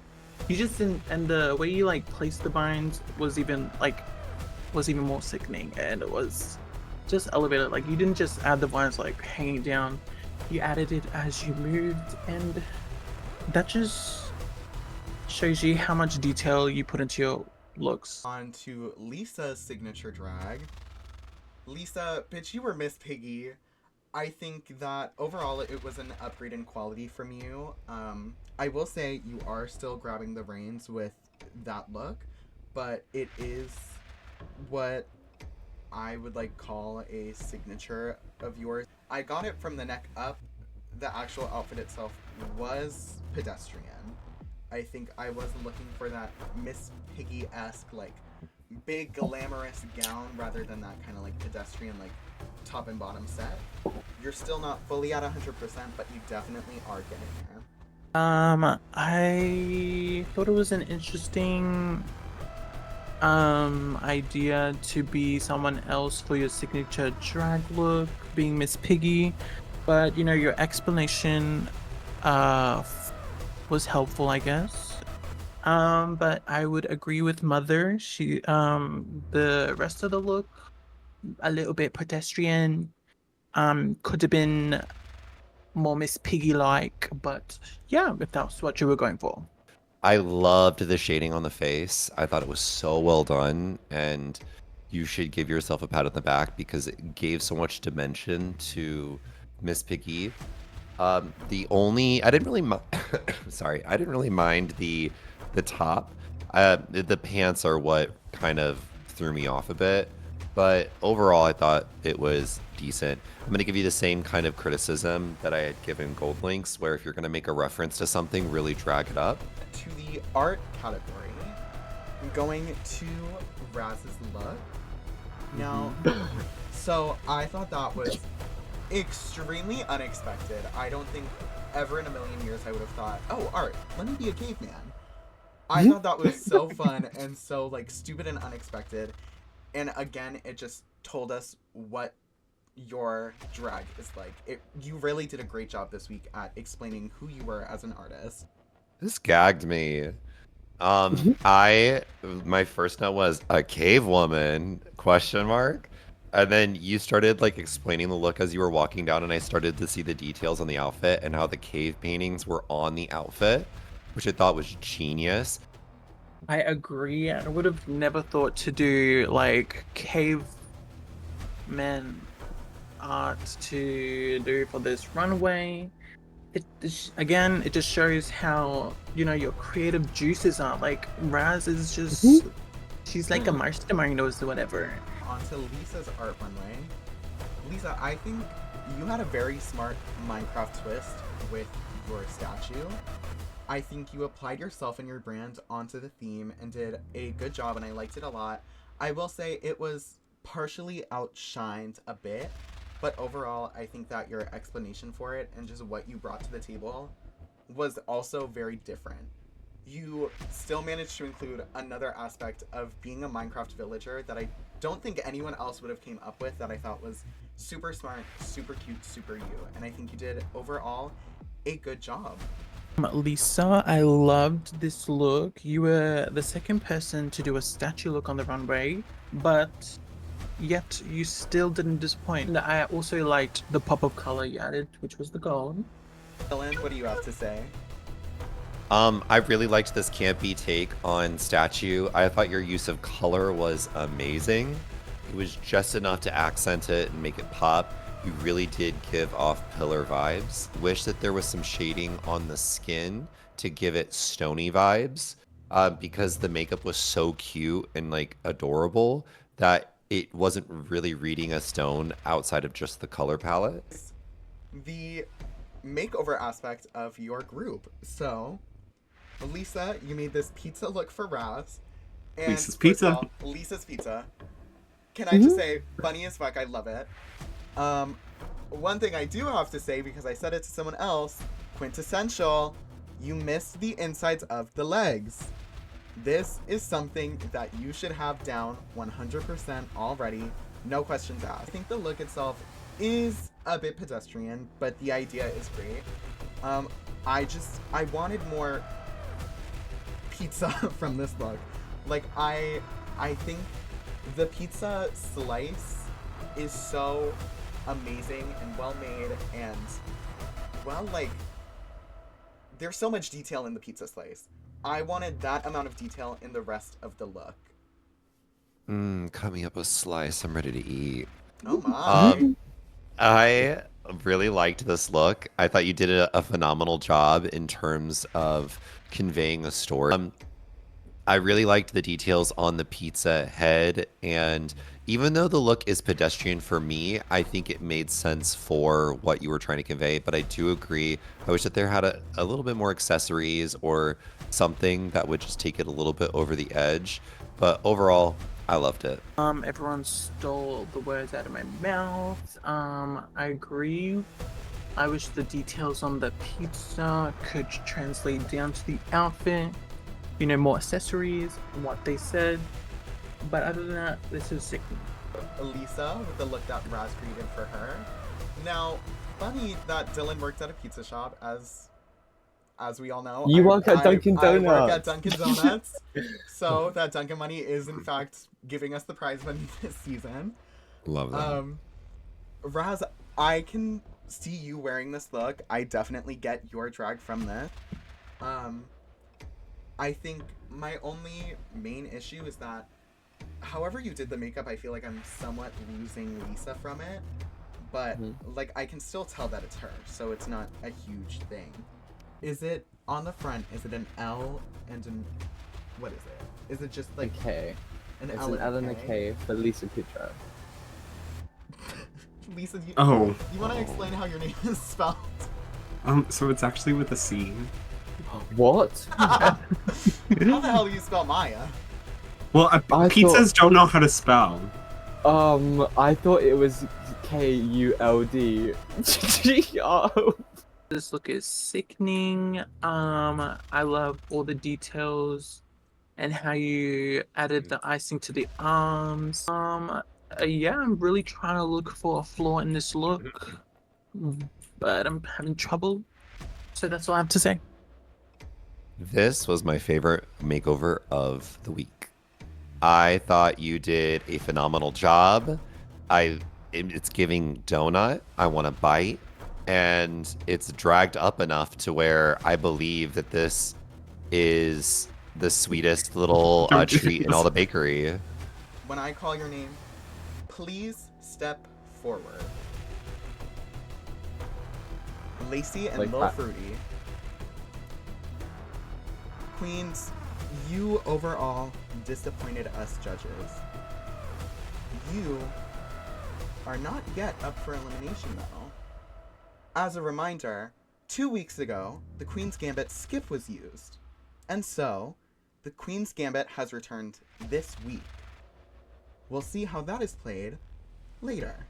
you just didn't, and the way you like placed the binds was even more sickening, and it was just elevated. Like, you didn't just add the binds like hanging down, you added it as you moved, and that just shows you how much detail you put into your looks. On to Lisa's signature drag. Lisa, bitch, you were Miss Piggy. I think that overall it was an upgrade in quality from you. I will say you are still grabbing the reins with that look, but it is what I would like call a signature of yours. I got it from the neck up. The actual outfit itself was pedestrian. I think I was looking for that Miss Piggy-esque, like, big glamorous gown rather than that kind of like pedestrian, like, top and bottom set. You're still not fully at 100%, but you definitely are getting there. I thought it was an interesting idea to be someone else for your signature drag look, being Miss Piggy, but you know, your explanation was helpful, I guess. But I would agree with Mother. She the rest of the look a little bit pedestrian. Could have been more Miss Piggy like, but yeah, if that's what you were going for. I loved the shading on the face. I thought it was so well done, and you should give yourself a pat on the back because it gave so much dimension to Miss Piggy. I didn't really sorry, I didn't really mind the top. The pants are what kind of threw me off a bit, but overall I thought it was decent. I'm going to give you the same kind of criticism that I had given Gold Lynx, where if you're going to make a reference to something, really drag it up. To the art category, going to Raz's look. Now, so I thought that was extremely unexpected. I don't think ever in a million years I would have thought, oh, art, let me be a caveman. I thought that was so fun and so like stupid and unexpected. And again, it just told us what your drag is like. You really did a great job this week at explaining who you were as an artist. This gagged me. My first note was a cave woman ? And then you started like explaining the look as you were walking down, and I started to see the details on the outfit and how the cave paintings were on the outfit, which I thought was genius. I agree. I would have never thought to do like caveman art to do for this runway. It just shows how, you know, your creative juices are. Like, Raz is just, she's like a mastermind or whatever. On to Lisa's art runway. Lisa, I think you had a very smart Minecraft twist with your statue. I think you applied yourself and your brand onto the theme and did a good job, and I liked it a lot. I will say it was partially outshined a bit, but overall, I think that your explanation for it and just what you brought to the table was also very different. You still managed to include another aspect of being a Minecraft villager that I don't think anyone else would have came up with, that I thought was super smart, super cute, super you. And I think you did overall a good job. Lisa, I loved this look. You were the second person to do a statue look on the runway, but yet you still didn't disappoint. I also liked the pop of color you added, which was the gold. Dylan, what do you have to say? I really liked this campy take on statue. I thought your use of color was amazing. It was just enough to accent it and make it pop. You really did give off pillar vibes. Wish that there was some shading on the skin to give it stony vibes, because the makeup was so cute and like adorable that it wasn't really reading a stone outside of just the color palette. The makeover aspect of your group. So, Lisa, you made this pizza look for Raz. And Lisa's pizza. Lisa's pizza. Can I just say, funny as fuck, I love it. One thing I do have to say, because I said it to someone else, quintessential, you missed the insides of the legs. This is something that you should have down 100% already, no questions asked. I think the look itself is a bit pedestrian, but the idea is great. I wanted more pizza from this look. Like, I think the pizza slice is so amazing and well made, and well, like, there's so much detail in the pizza slice. I wanted that amount of detail in the rest of the look. Cut me up a slice. I'm ready to eat. Oh my. I really liked this look. I thought you did a phenomenal job in terms of conveying a story. I really liked the details on the pizza head, and even though the look is pedestrian for me, I think it made sense for what you were trying to convey. But I do agree. I wish that there had a little bit more accessories or something that would just take it a little bit over the edge. But overall, I loved it. Everyone stole the words out of my mouth. I agree. I wish the details on the pizza could translate down to the outfit. You know, more accessories, what they said. But other than that, this is sick. Elisa with the look that Raz created for her. Now, funny that Dylan worked at a pizza shop, as we all know. You work at Dunkin' Donuts. I work at Dunkin' Donuts. So that Dunkin' money is in fact giving us the prize money this season. Love that. Raz, I can see you wearing this look. I definitely get your drag from this. I think my only main issue is that however you did the makeup, I feel like I'm somewhat losing Lisa from it. But like, I can still tell that it's her, so it's not a huge thing. Is it on the front? Is it an L and an, what is it? Is it just like a K? An It's L an L and a K for Lisa Kudrow. Lisa, you Oh. want to explain how your name is spelled? So it's actually with a C. What? How the hell do you spell Maya? Well, pizzas don't know how to spell. I thought it was K-U-L-D. This look is sickening. I love all the details and how you added the icing to the arms. Yeah, I'm really trying to look for a flaw in this look, but I'm having trouble. So that's all I have to say. This was my favorite makeover of the week. I thought you did a phenomenal job. It's giving donut. I want to bite. And it's dragged up enough to where I believe that this is the sweetest little treat in all the bakery. When I call your name, please step forward. Lacey and Like Lil that. Fruity. Queens, you overall disappointed us judges. You are not yet up for elimination though. As a reminder, 2 weeks ago, the Queen's Gambit skip was used. And so, the Queen's Gambit has returned this week. We'll see how that is played later.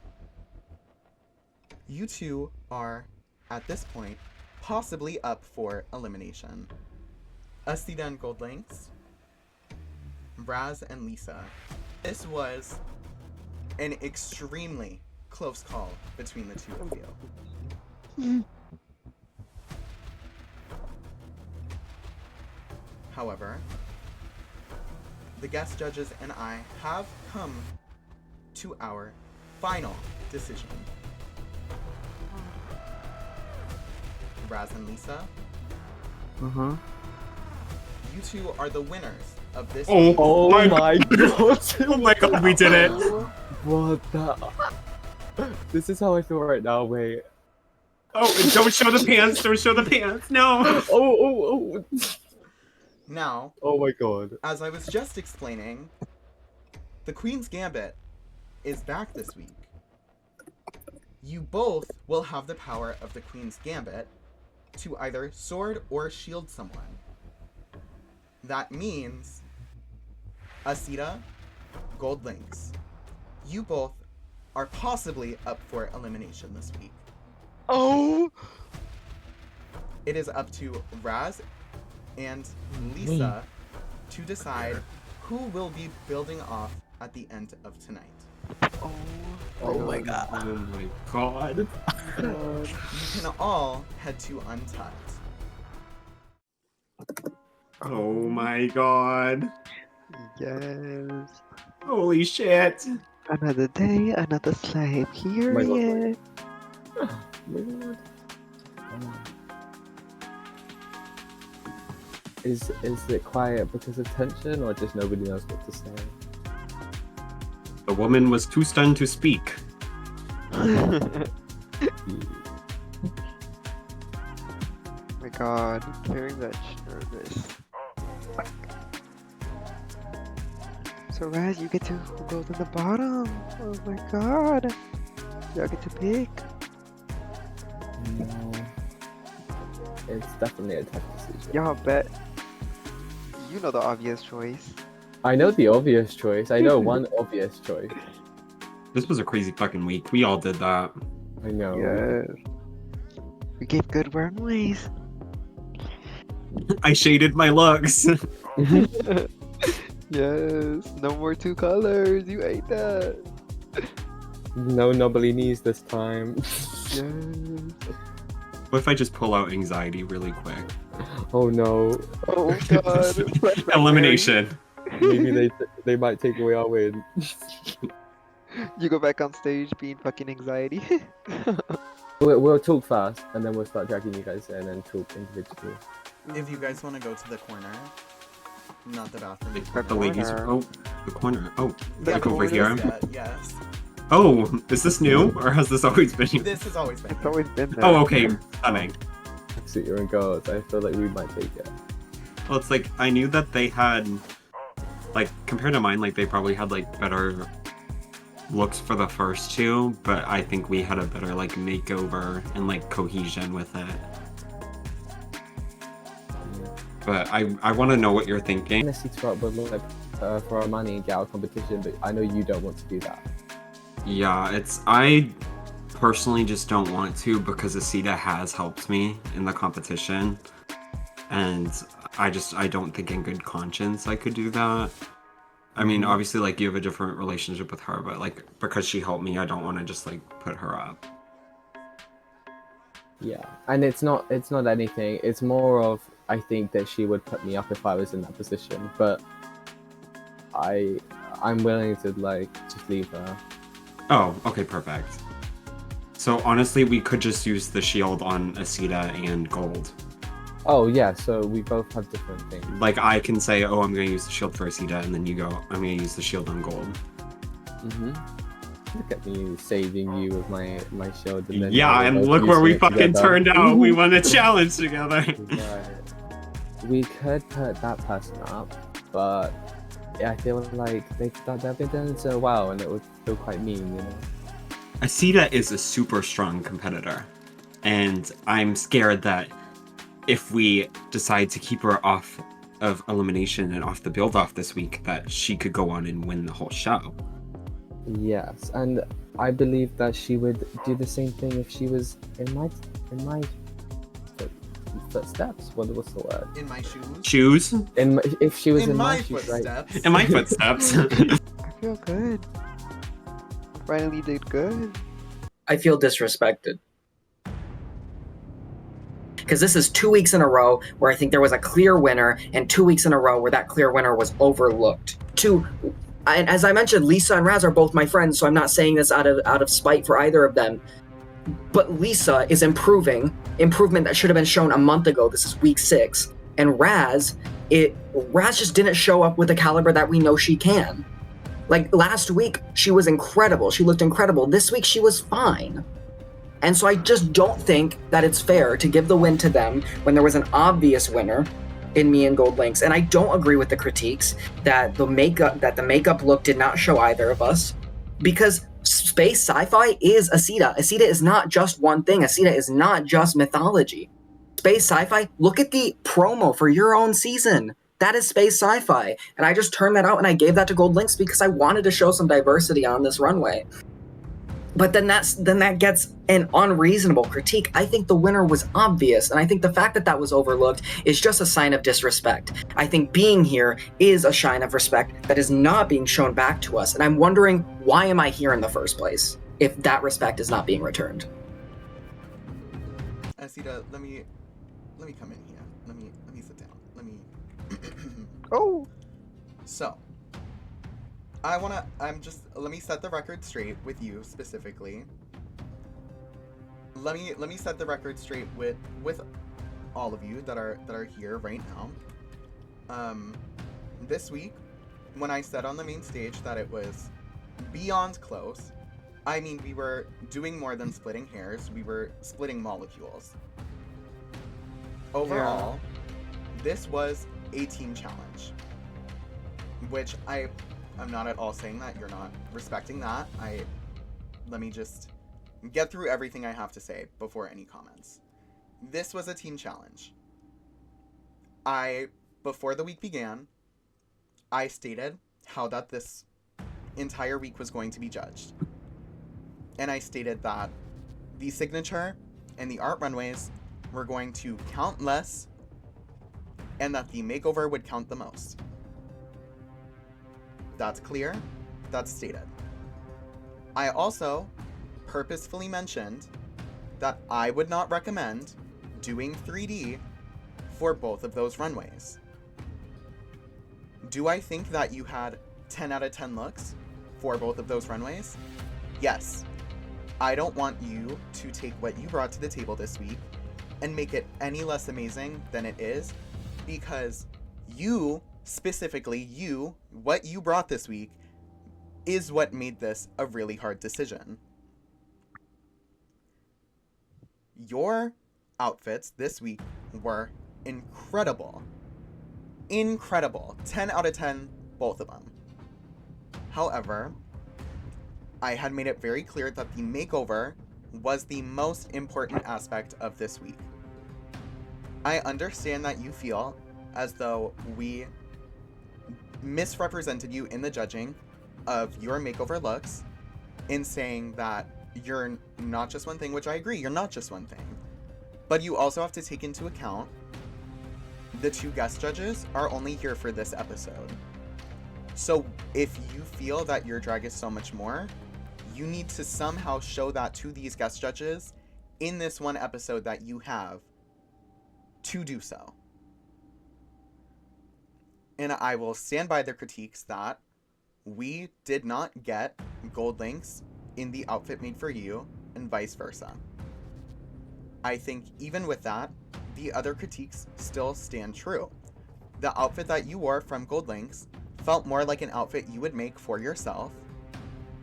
You two are, at this point, possibly up for elimination. Acita and Lynx, Raz and Lisa. This was an extremely close call between the two of you. However, the guest judges and I have come to our final decision. Raz and Lisa, Uh-huh. you two are the winners of this. Oh my god! Oh my god, we did it! What the? This is how I feel right now. Wait. Oh, and don't show the pants! Don't show the pants! No! Oh. Now, Oh my god. as I was just explaining, the Queen's Gambit is back this week. You both will have the power of the Queen's Gambit to either sword or shield someone. That means Acita, Lynx, you both are possibly up for elimination this week. Oh! It is up to Raz and Lisa to decide who will be building off at the end of tonight. Oh my god. Oh my god. You can all head to Untucked. Oh my god. Yes. Holy shit. Another day, another slave. Period. Is it quiet because of tension or just nobody knows what to say? The woman was too stunned to speak. My god, I'm very much nervous. So Raz, you get to go to the bottom. Oh my god. Y'all get to pick. No. It's definitely a tough decision. Y'all bet. You know the obvious choice. I know the obvious choice. I know one obvious choice. This was a crazy fucking week. We all did that. I know. Yes. We gave good runways. I shaded my looks. Yes. No more two colors. You ate that. No nubbly knees this time. Yes. What if I just pull out anxiety really quick? Oh no. Oh god. Elimination. Maybe they might take away our win. You go back on stage being fucking anxiety. We'll talk fast and then we'll start dragging you guys in and talk individually. If you guys want to go to the corner, not the bathroom. The ladies. Oh, the corner. Oh, Yeah, like over corner here. is good, yes. Oh, is this new or has this always been here? This has always been. It's always been there. Oh, okay. Stunning. Acita and girls, I feel like we might take it. Well, it's like I knew that they had, like, compared to mine, like they probably had like better looks for the first two, but I think we had a better like makeover and like cohesion with it. But I want to know what you're thinking. Honestly, to up with like for our money and get our competition, but I know you don't want to do that. Yeah, I personally just don't want to because Acita has helped me in the competition, and I don't think in good conscience I could do that. I mean, obviously, like, you have a different relationship with her, but like, because she helped me, I don't want to just like put her up. Yeah, and it's not anything. It's more of I think that she would put me up if I was in that position, but I'm willing to like just leave her. Oh, okay, perfect. So honestly, we could just use the shield on Acita and Gold. Oh yeah, so we both have different things. Like, I can say, oh, I'm going to use the shield for Acita, and then you go, I'm going to use the shield on Gold. Look at me saving you with my shield. And then Yeah, and look where we fucking turned out. We won a challenge together. Right. We could put that person up, but yeah, I feel like they've been doing so well, and it would feel quite mean, you know. Acita is a super strong competitor. And I'm scared that if we decide to keep her off of elimination and off the build-off this week, that she could go on and win the whole show. Yes, and I believe that she would do the same thing if she was in my footsteps. What was the word? In my shoes. Shoes? If she was in my shoes, footsteps. right? In my footsteps. I feel good. I finally did good. I feel disrespected. Because this is 2 weeks in a row where I think there was a clear winner, and 2 weeks in a row where that clear winner was overlooked. And as I mentioned, Lisa and Raz are both my friends, so I'm not saying this out of spite for either of them. But Lisa is improvement that should have been shown a month ago. This is week 6. And Raz just didn't show up with the caliber that we know she can. Like last week, she was incredible. She looked incredible. This week, she was fine. And so I just don't think that it's fair to give the win to them when there was an obvious winner in me and Gold Lynx. And I don't agree with the critiques that the makeup look did not show either of us, because space sci-fi is Acita. Acita is not just one thing. Acita is not just mythology. Space sci-fi, look at the promo for your own season. That is space sci-fi. And I just turned that out and I gave that to Gold Lynx because I wanted to show some diversity on this runway. But then that gets an unreasonable critique. I think the winner was obvious, and I think the fact that that was overlooked is just a sign of disrespect. I think being here is a sign of respect that is not being shown back to us, and I'm wondering, why am I here in the first place if that respect is not being returned? Acita, let me come in here. Let me sit down. Let me Oh. So, let me set the record straight with you specifically. Let me set the record straight with all of you that are here right now. This week, when I said on the main stage that it was beyond close, I mean we were doing more than splitting hairs, we were splitting molecules. Overall, this was a team challenge, which I'm not at all saying that you're not respecting that. Let me just get through everything I have to say before any comments. This was a team challenge. Before the week began, I stated how that this entire week was going to be judged. And I stated that the signature and the art runways were going to count less, and that the makeover would count the most. That's clear, that's stated. I also purposefully mentioned that I would not recommend doing 3D for both of those runways. Do I think that you had 10 out of 10 looks for both of those runways? Yes. I don't want you to take what you brought to the table this week and make it any less amazing than it is, because you, specifically you, what you brought this week is what made this a really hard decision. Your outfits this week were incredible. Incredible. 10 out of 10, both of them. However, I had made it very clear that the makeover was the most important aspect of this week. I understand that you feel as though we misrepresented you in the judging of your makeover looks in saying that you're not just one thing, which I agree, you're not just one thing. But you also have to take into account the 2 guest judges are only here for this episode. So if you feel that your drag is so much more, you need to somehow show that to these guest judges in this one episode that you have to do so. And I will stand by the critiques that we did not get Gold Lynx in the outfit made for you, and vice versa. I think even with that, the other critiques still stand true. The outfit that you wore from Gold Lynx felt more like an outfit you would make for yourself,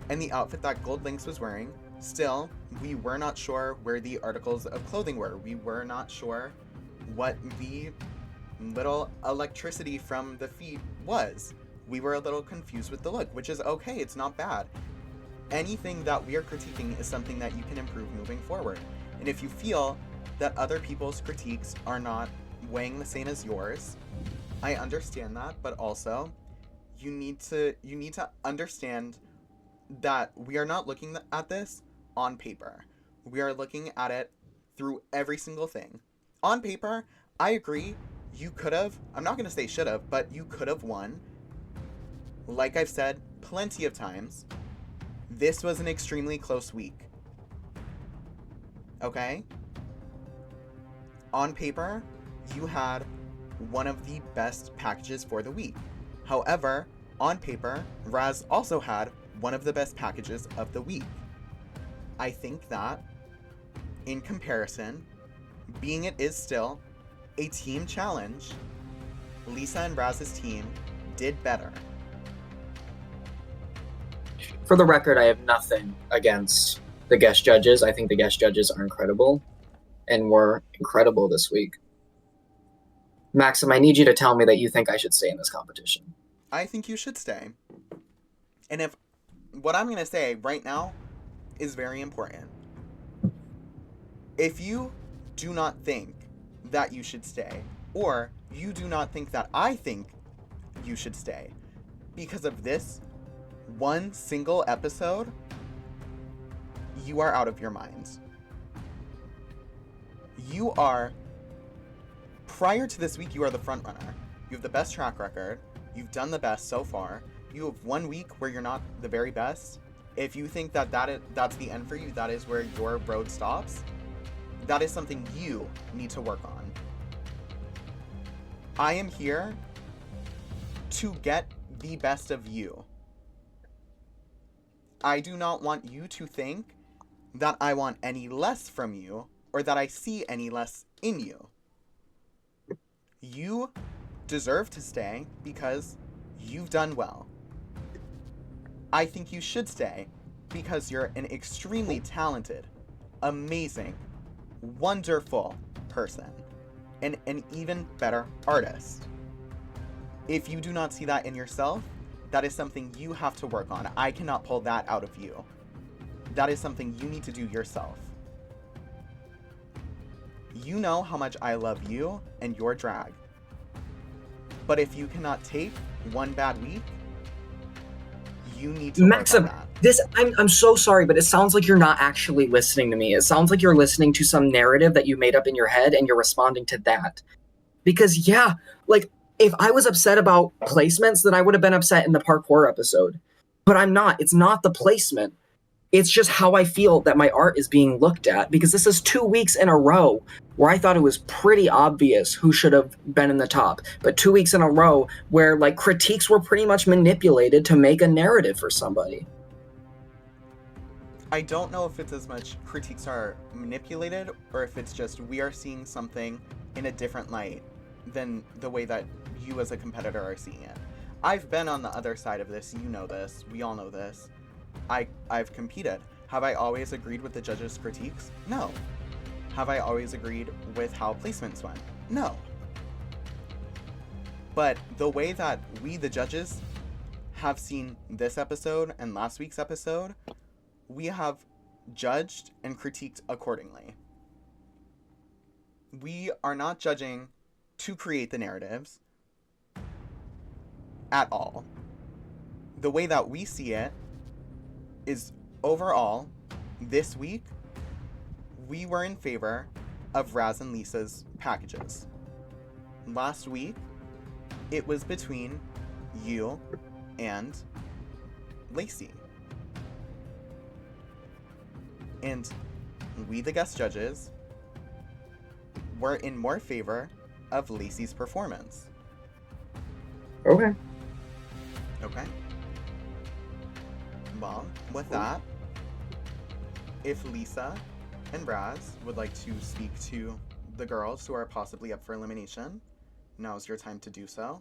and the outfit that Gold Lynx was wearing, still, we were not sure where the articles of clothing were. We were not sure what the little electricity from the feet was. We were a little confused with the look, which is okay, it's not bad. Anything that we are critiquing is something that you can improve moving forward. And if you feel that other people's critiques are not weighing the same as yours, I understand that, but also you need to understand that we are not looking at this on paper. We are looking at it through every single thing. On paper, I agree, you could have, I'm not going to say should have, but you could have won. Like I've said plenty of times, this was an extremely close week. Okay? On paper, you had one of the best packages for the week. However, on paper, Raz also had one of the best packages of the week. I think that, in comparison, being it is still a team challenge, Lisa and Raz's team did better. For the record, I have nothing against the guest judges. I think the guest judges are incredible and were incredible this week. Maxim, I need you to tell me that you think I should stay in this competition. I think you should stay. And if what I'm going to say right now is very important. If you do not think that you should stay, or you do not think that I think you should stay, because of this one single episode, you are out of your minds. You are, prior to this week, you are the front runner. You have the best track record. You've done the best so far. You have 1 week where you're not the very best. If you think that that's the end for you, that is where your road stops, that is something you need to work on. I am here to get the best of you. I do not want you to think that I want any less from you, or that I see any less in you. You deserve to stay because you've done well. I think you should stay because you're an extremely talented, amazing, wonderful person, and an even better artist. If you do not see that in yourself, that is something you have to work on. I cannot pull that out of you. That is something you need to do yourself. You know how much I love you and your drag. But if you cannot take one bad week, you need to Maxim, work on that. I'm so sorry, but it sounds like you're not actually listening to me. It sounds like you're listening to some narrative that you made up in your head and you're responding to that. Because yeah, like, if I was upset about placements, then I would have been upset in the parkour episode. But I'm not. It's not the placement. It's just how I feel that my art is being looked at, because this is 2 weeks in a row where I thought it was pretty obvious who should have been in the top. But 2 weeks in a row where, like, critiques were pretty much manipulated to make a narrative for somebody. I don't know if it's as much critiques are manipulated, or if it's just we are seeing something in a different light than the way that you as a competitor are seeing it. I've been on the other side of this, you know this, we all know this. I've competed. Have I always agreed with the judges' critiques? No. Have I always agreed with how placements went? No. But the way that we, the judges, have seen this episode and last week's episode, we have judged and critiqued accordingly. We are not judging to create the narratives at all. The way that we see it is, overall, this week, we were in favor of Raz and Lisa's packages. Last week, it was between you and Lacey. And we, the guest judges, were in more favor of Lacey's performance. Okay. Okay. Well, with that, if Lisa and Raz would like to speak to the girls who are possibly up for elimination, now's your time to do so.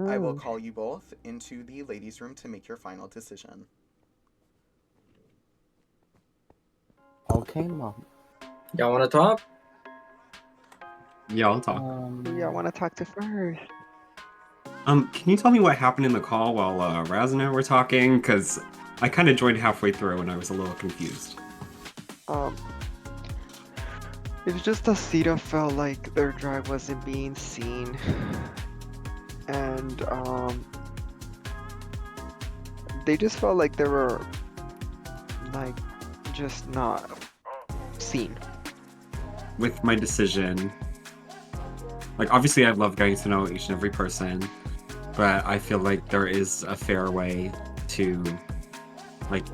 I will call you both into the ladies' room to make your final decision. Okay, Mom. Y'all want to talk? Yeah, I'll talk. Yeah, I want to talk to first. Can you tell me what happened in the call while Raz and I were talking? Because I kind of joined halfway through and I was a little confused. It's just Acita felt like their drag wasn't being seen. And they just felt like they were like just not seen. With my decision, like obviously I love getting to know each and every person, but I feel like there is a fair way to like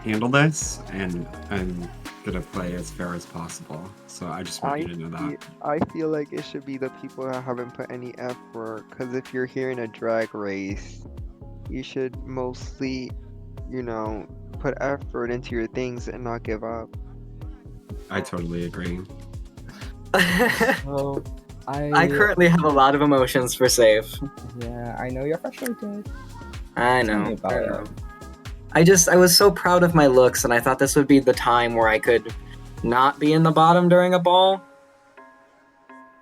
handle this, and I'm gonna play as fair as possible. So I just want you to know that. I feel like it should be the people that haven't put any effort, because if you're here in a drag race, you should mostly, you know, put effort into your things and not give up. I totally agree. Well, I currently have a lot of emotions for Safe. Yeah, I know you're frustrated. I Tell me know. about I it. know. I was so proud of my looks, and I thought this would be the time where I could not be in the bottom during a ball.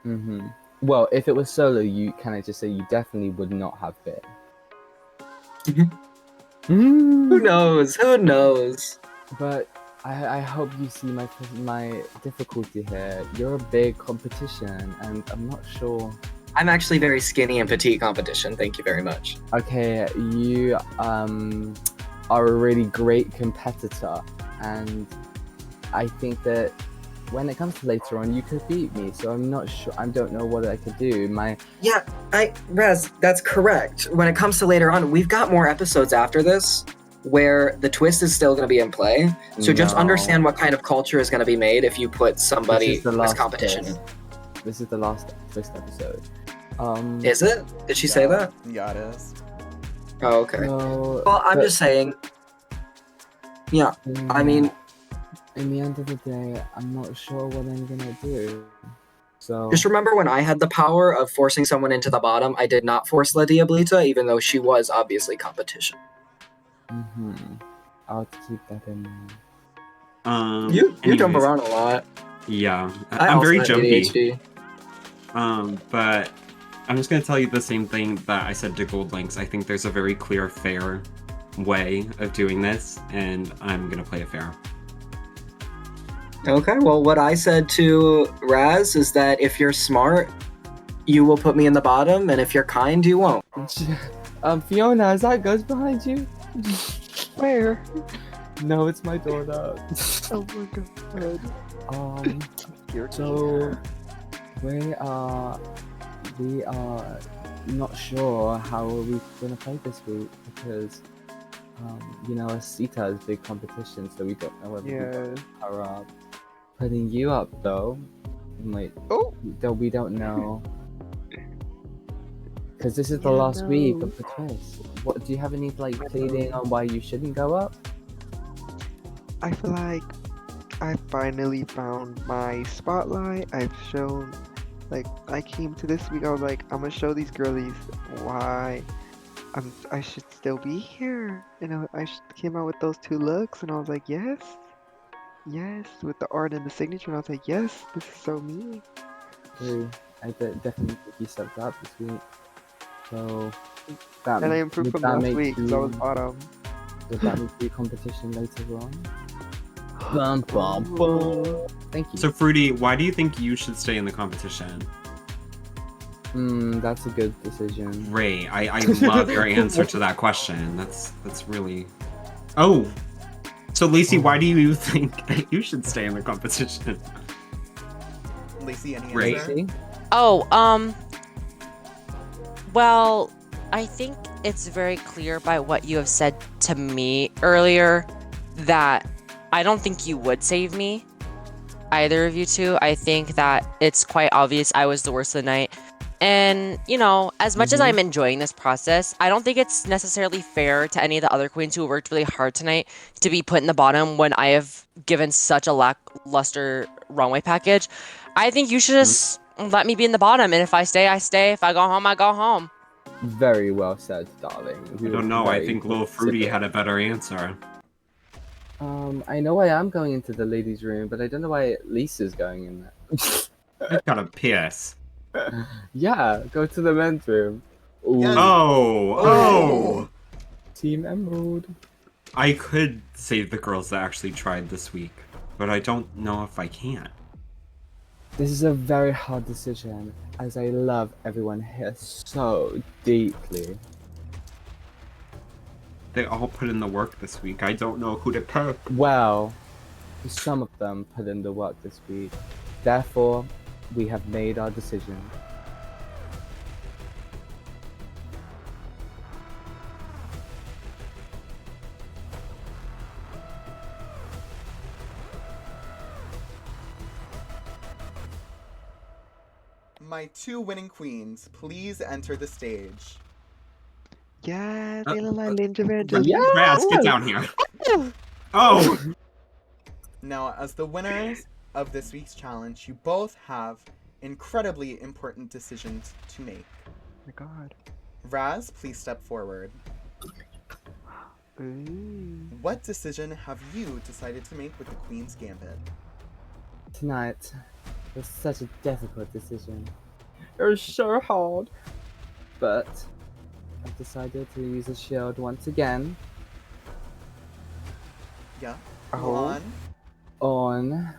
Mm-hmm. Well, if it was solo, you can I just say you definitely would not have been. Who knows? Who knows? But I hope you see my difficulty here. You're a big competition, and I'm not sure. I'm actually very skinny and petite competition. Thank you very much. Okay, you are a really great competitor, and I think that when it comes to later on, you could beat me. So I'm not sure. I don't know what I could do. Yeah, Raz, that's correct. When it comes to later on, we've got more episodes after this where the twist is still going to be in play. So just No. understand what kind of culture is going to be made if you put somebody as competition. This is the last twist episode. Is it? Did she say that? Yeah, it is. Oh, okay. No, Well, I'm but- just saying. Yeah, I mean, in the end of the day, I'm not sure what I'm gonna do. So just remember when I had the power of forcing someone into the bottom, I did not force La Diablita, even though she was obviously competition. I'll keep that in mind. You jump anyways, around a lot. Yeah, I I'm also very have jumpy. ADHD. But I'm just gonna tell you the same thing that I said to Gold Lynx. I think there's a very clear, fair way of doing this, and I'm gonna play it fair. Okay, well, what I said to Raz is that if you're smart, you will put me in the bottom, and if you're kind, you won't. Fiona, is that ghost behind you? Where? No, it's my daughter. Oh my god. So we are not sure how we're gonna play this week because Acita is big competition, so we don't know whether we Yeah. are putting you up though. Though we don't know. Because this is the last week of the twist. What do you have any pleading on why you shouldn't go up? I feel like I finally found my spotlight. I've shown, I came to this week, I was like, I'm gonna show these girlies why I should still be here. And I came out with those 2 looks, and I was like, yes, with the art and the signature, and I was like, yes, this is so me. I definitely think you stepped up this week. So that And I improved would from that last make week, because I was you- bottom. Would that make you competition later on? Bum, bum, bum. Thank you. So, Fruity, why do you think you should stay in the competition? That's a good decision. Ray, I love your answer to that question. That's really. Oh, so Lacey, why do you think that you should stay in the competition? Lacey, any Ray. answer? Oh, well, I think it's very clear by what you have said to me earlier that I don't think you would save me, either of you two. I think that it's quite obvious I was the worst of the night. And, as much as I'm enjoying this process, I don't think it's necessarily fair to any of the other queens who worked really hard tonight to be put in the bottom when I have given such a lackluster runway package. I think you should just let me be in the bottom, and if I stay, I stay. If I go home, I go home. Very well said, darling. I don't know. I think Lil Fruity had a better answer. I know I am going into the ladies' room, but I don't know why Lisa's going in there. I gotta piss. Yeah, go to the men's room. Ooh. Oh! Team Emerald. I could save the girls that actually tried this week, but I don't know if I can. This is a very hard decision, as I love everyone here so deeply. They all put in the work this week. I don't know who to pick. Well, some of them put in the work this week. Therefore, we have made our decision. My 2 winning queens, please enter the stage. Yeah, Raz, get down here. Oh! Now, as the winners of this week's challenge, you both have incredibly important decisions to make. Oh my god. Raz, please step forward. Ooh. What decision have you decided to make with the Queen's Gambit? Tonight was such a difficult decision. It was so hard. But I've decided to use a shield once again. Yeah. Oh. On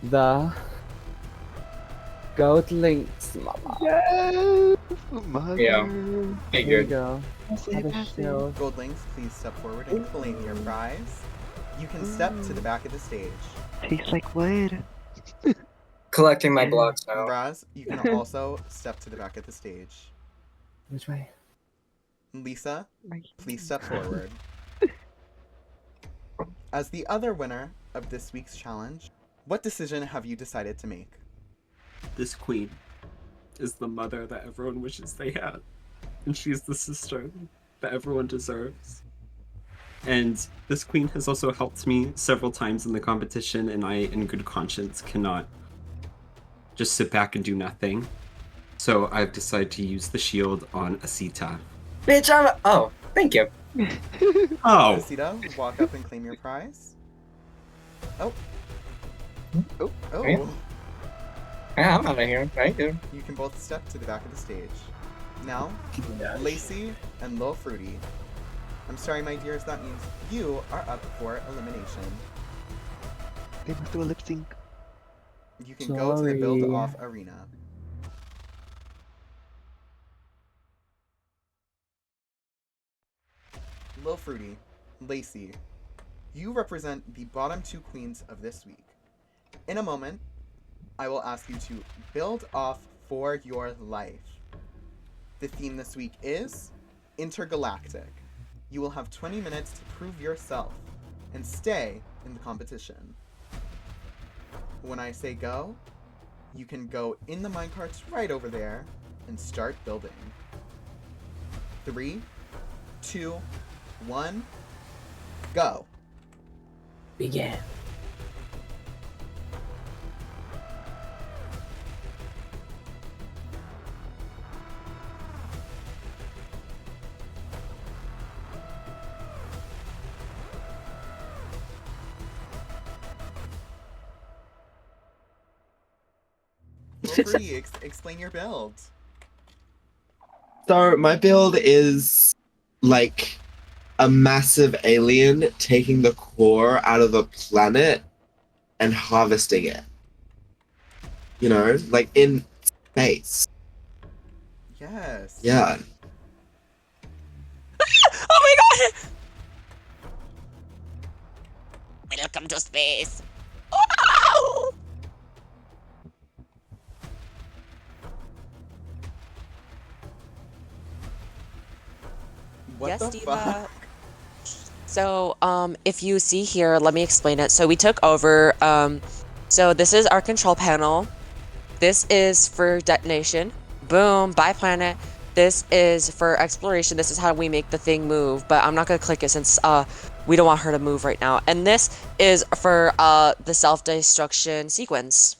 the gold Lynx, mama. Yes! Mother. Yeah. Hey, Here we good. go. Have a shield. Gold Lynx, please step forward and claim your prize. You can step to the back of the stage. Tastes like wood. Collecting my blocks now. Raz, you can also step to the back of the stage. Which way? Lisa, please step forward. As the other winner of this week's challenge, what decision have you decided to make? This queen is the mother that everyone wishes they had. And she's the sister that everyone deserves. And this queen has also helped me several times in the competition, and I, in good conscience, cannot just sit back and do nothing. So I've decided to use the shield on Acita. Bitch, oh, thank you. Oh! Acita, walk up and claim your prize. Oh. Oh. Oh. Yeah. Yeah, I'm out of here. Thank you. You can both step to the back of the stage. Now, Lacey and Lil Fruity. I'm sorry, my dears, that means you are up for elimination. They must do a lip sync. You can go to the build-off arena. Lil Fruity, Lacey, you represent the bottom 2 queens of this week. In a moment, I will ask you to build off for your life. The theme this week is Intergalactic. You will have 20 minutes to prove yourself and stay in the competition. When I say go, you can go in the minecarts right over there and start building. 3, 2, 1, go. Begin. Free, explain your build. So my build is like a massive alien taking the core out of a planet and harvesting it. You know, like in space. Yes. Yeah. Oh my god! Welcome to space. Oh! What Yes, the Diva. fuck? So, if you see here, let me explain it. So we took over, so this is our control panel. This is for detonation. Boom, by planet. This is for exploration. This is how we make the thing move, but I'm not gonna click it since, we don't want her to move right now. And this is for, the self-destruction sequence.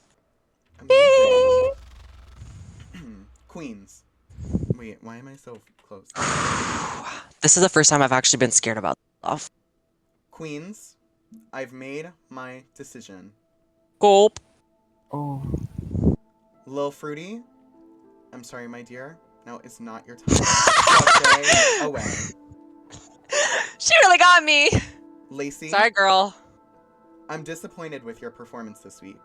Amazing. Queens. Wait, why am I so close? This is the first time I've actually been scared about stuff. Queens, I've made my decision. Gulp. Oh. Lil Fruity, I'm sorry, my dear. Now is not your time. Stay away. She really got me. Lacey. Sorry, girl. I'm disappointed with your performance this week.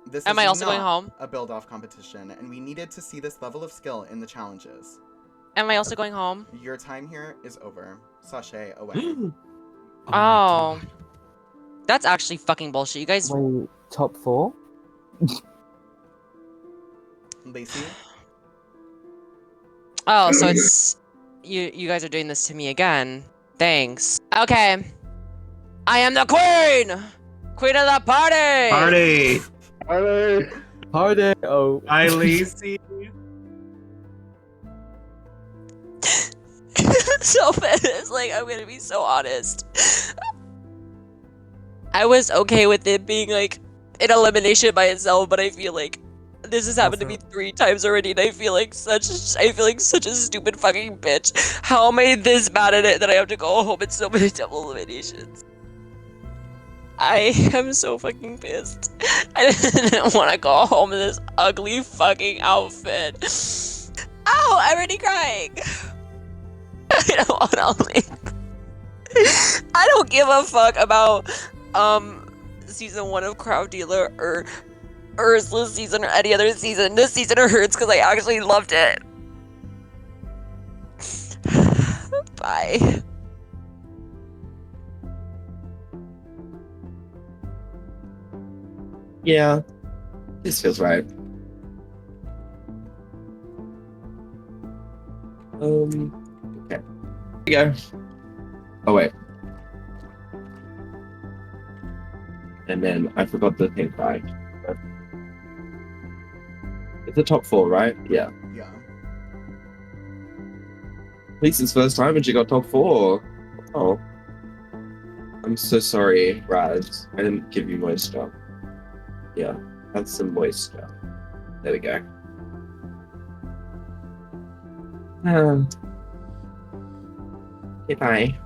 This Am is I also going not home? a build-off competition, and we needed to see this level of skill in the challenges. Am I also going home? Your time here is over. Sashay away. Oh. That's actually fucking bullshit. You guys. Wait, top 4? Lacey? Oh, so it's you guys are doing this to me again. Thanks. Okay. I am the queen! Queen of the party! Party! Party! Party! Oh. Hi, Lacey. So fast. Like, I'm gonna be so honest. I was okay with it being like an elimination by itself, but I feel like this has happened to me 3 times already, and I feel like such a stupid fucking bitch. How am I this bad at it that I have to go home in so many double eliminations? I am so fucking pissed. I didn't want to go home in this ugly fucking outfit. Ow, I'm already crying. I don't want to leave. I don't give a fuck about season 1 of Crowd Dealer or Ursula's season or any other season. This season hurts because I actually loved it. Bye. Yeah, this feels right. Okay. Here we go. Oh wait. And then I forgot the thing right. It's the top 4, right? Yeah. Yeah. Lisa's first time and she got top 4. Oh. I'm so sorry, Raz. I didn't give you moisture. Yeah, that's some moisture. There we go. Okay, bye.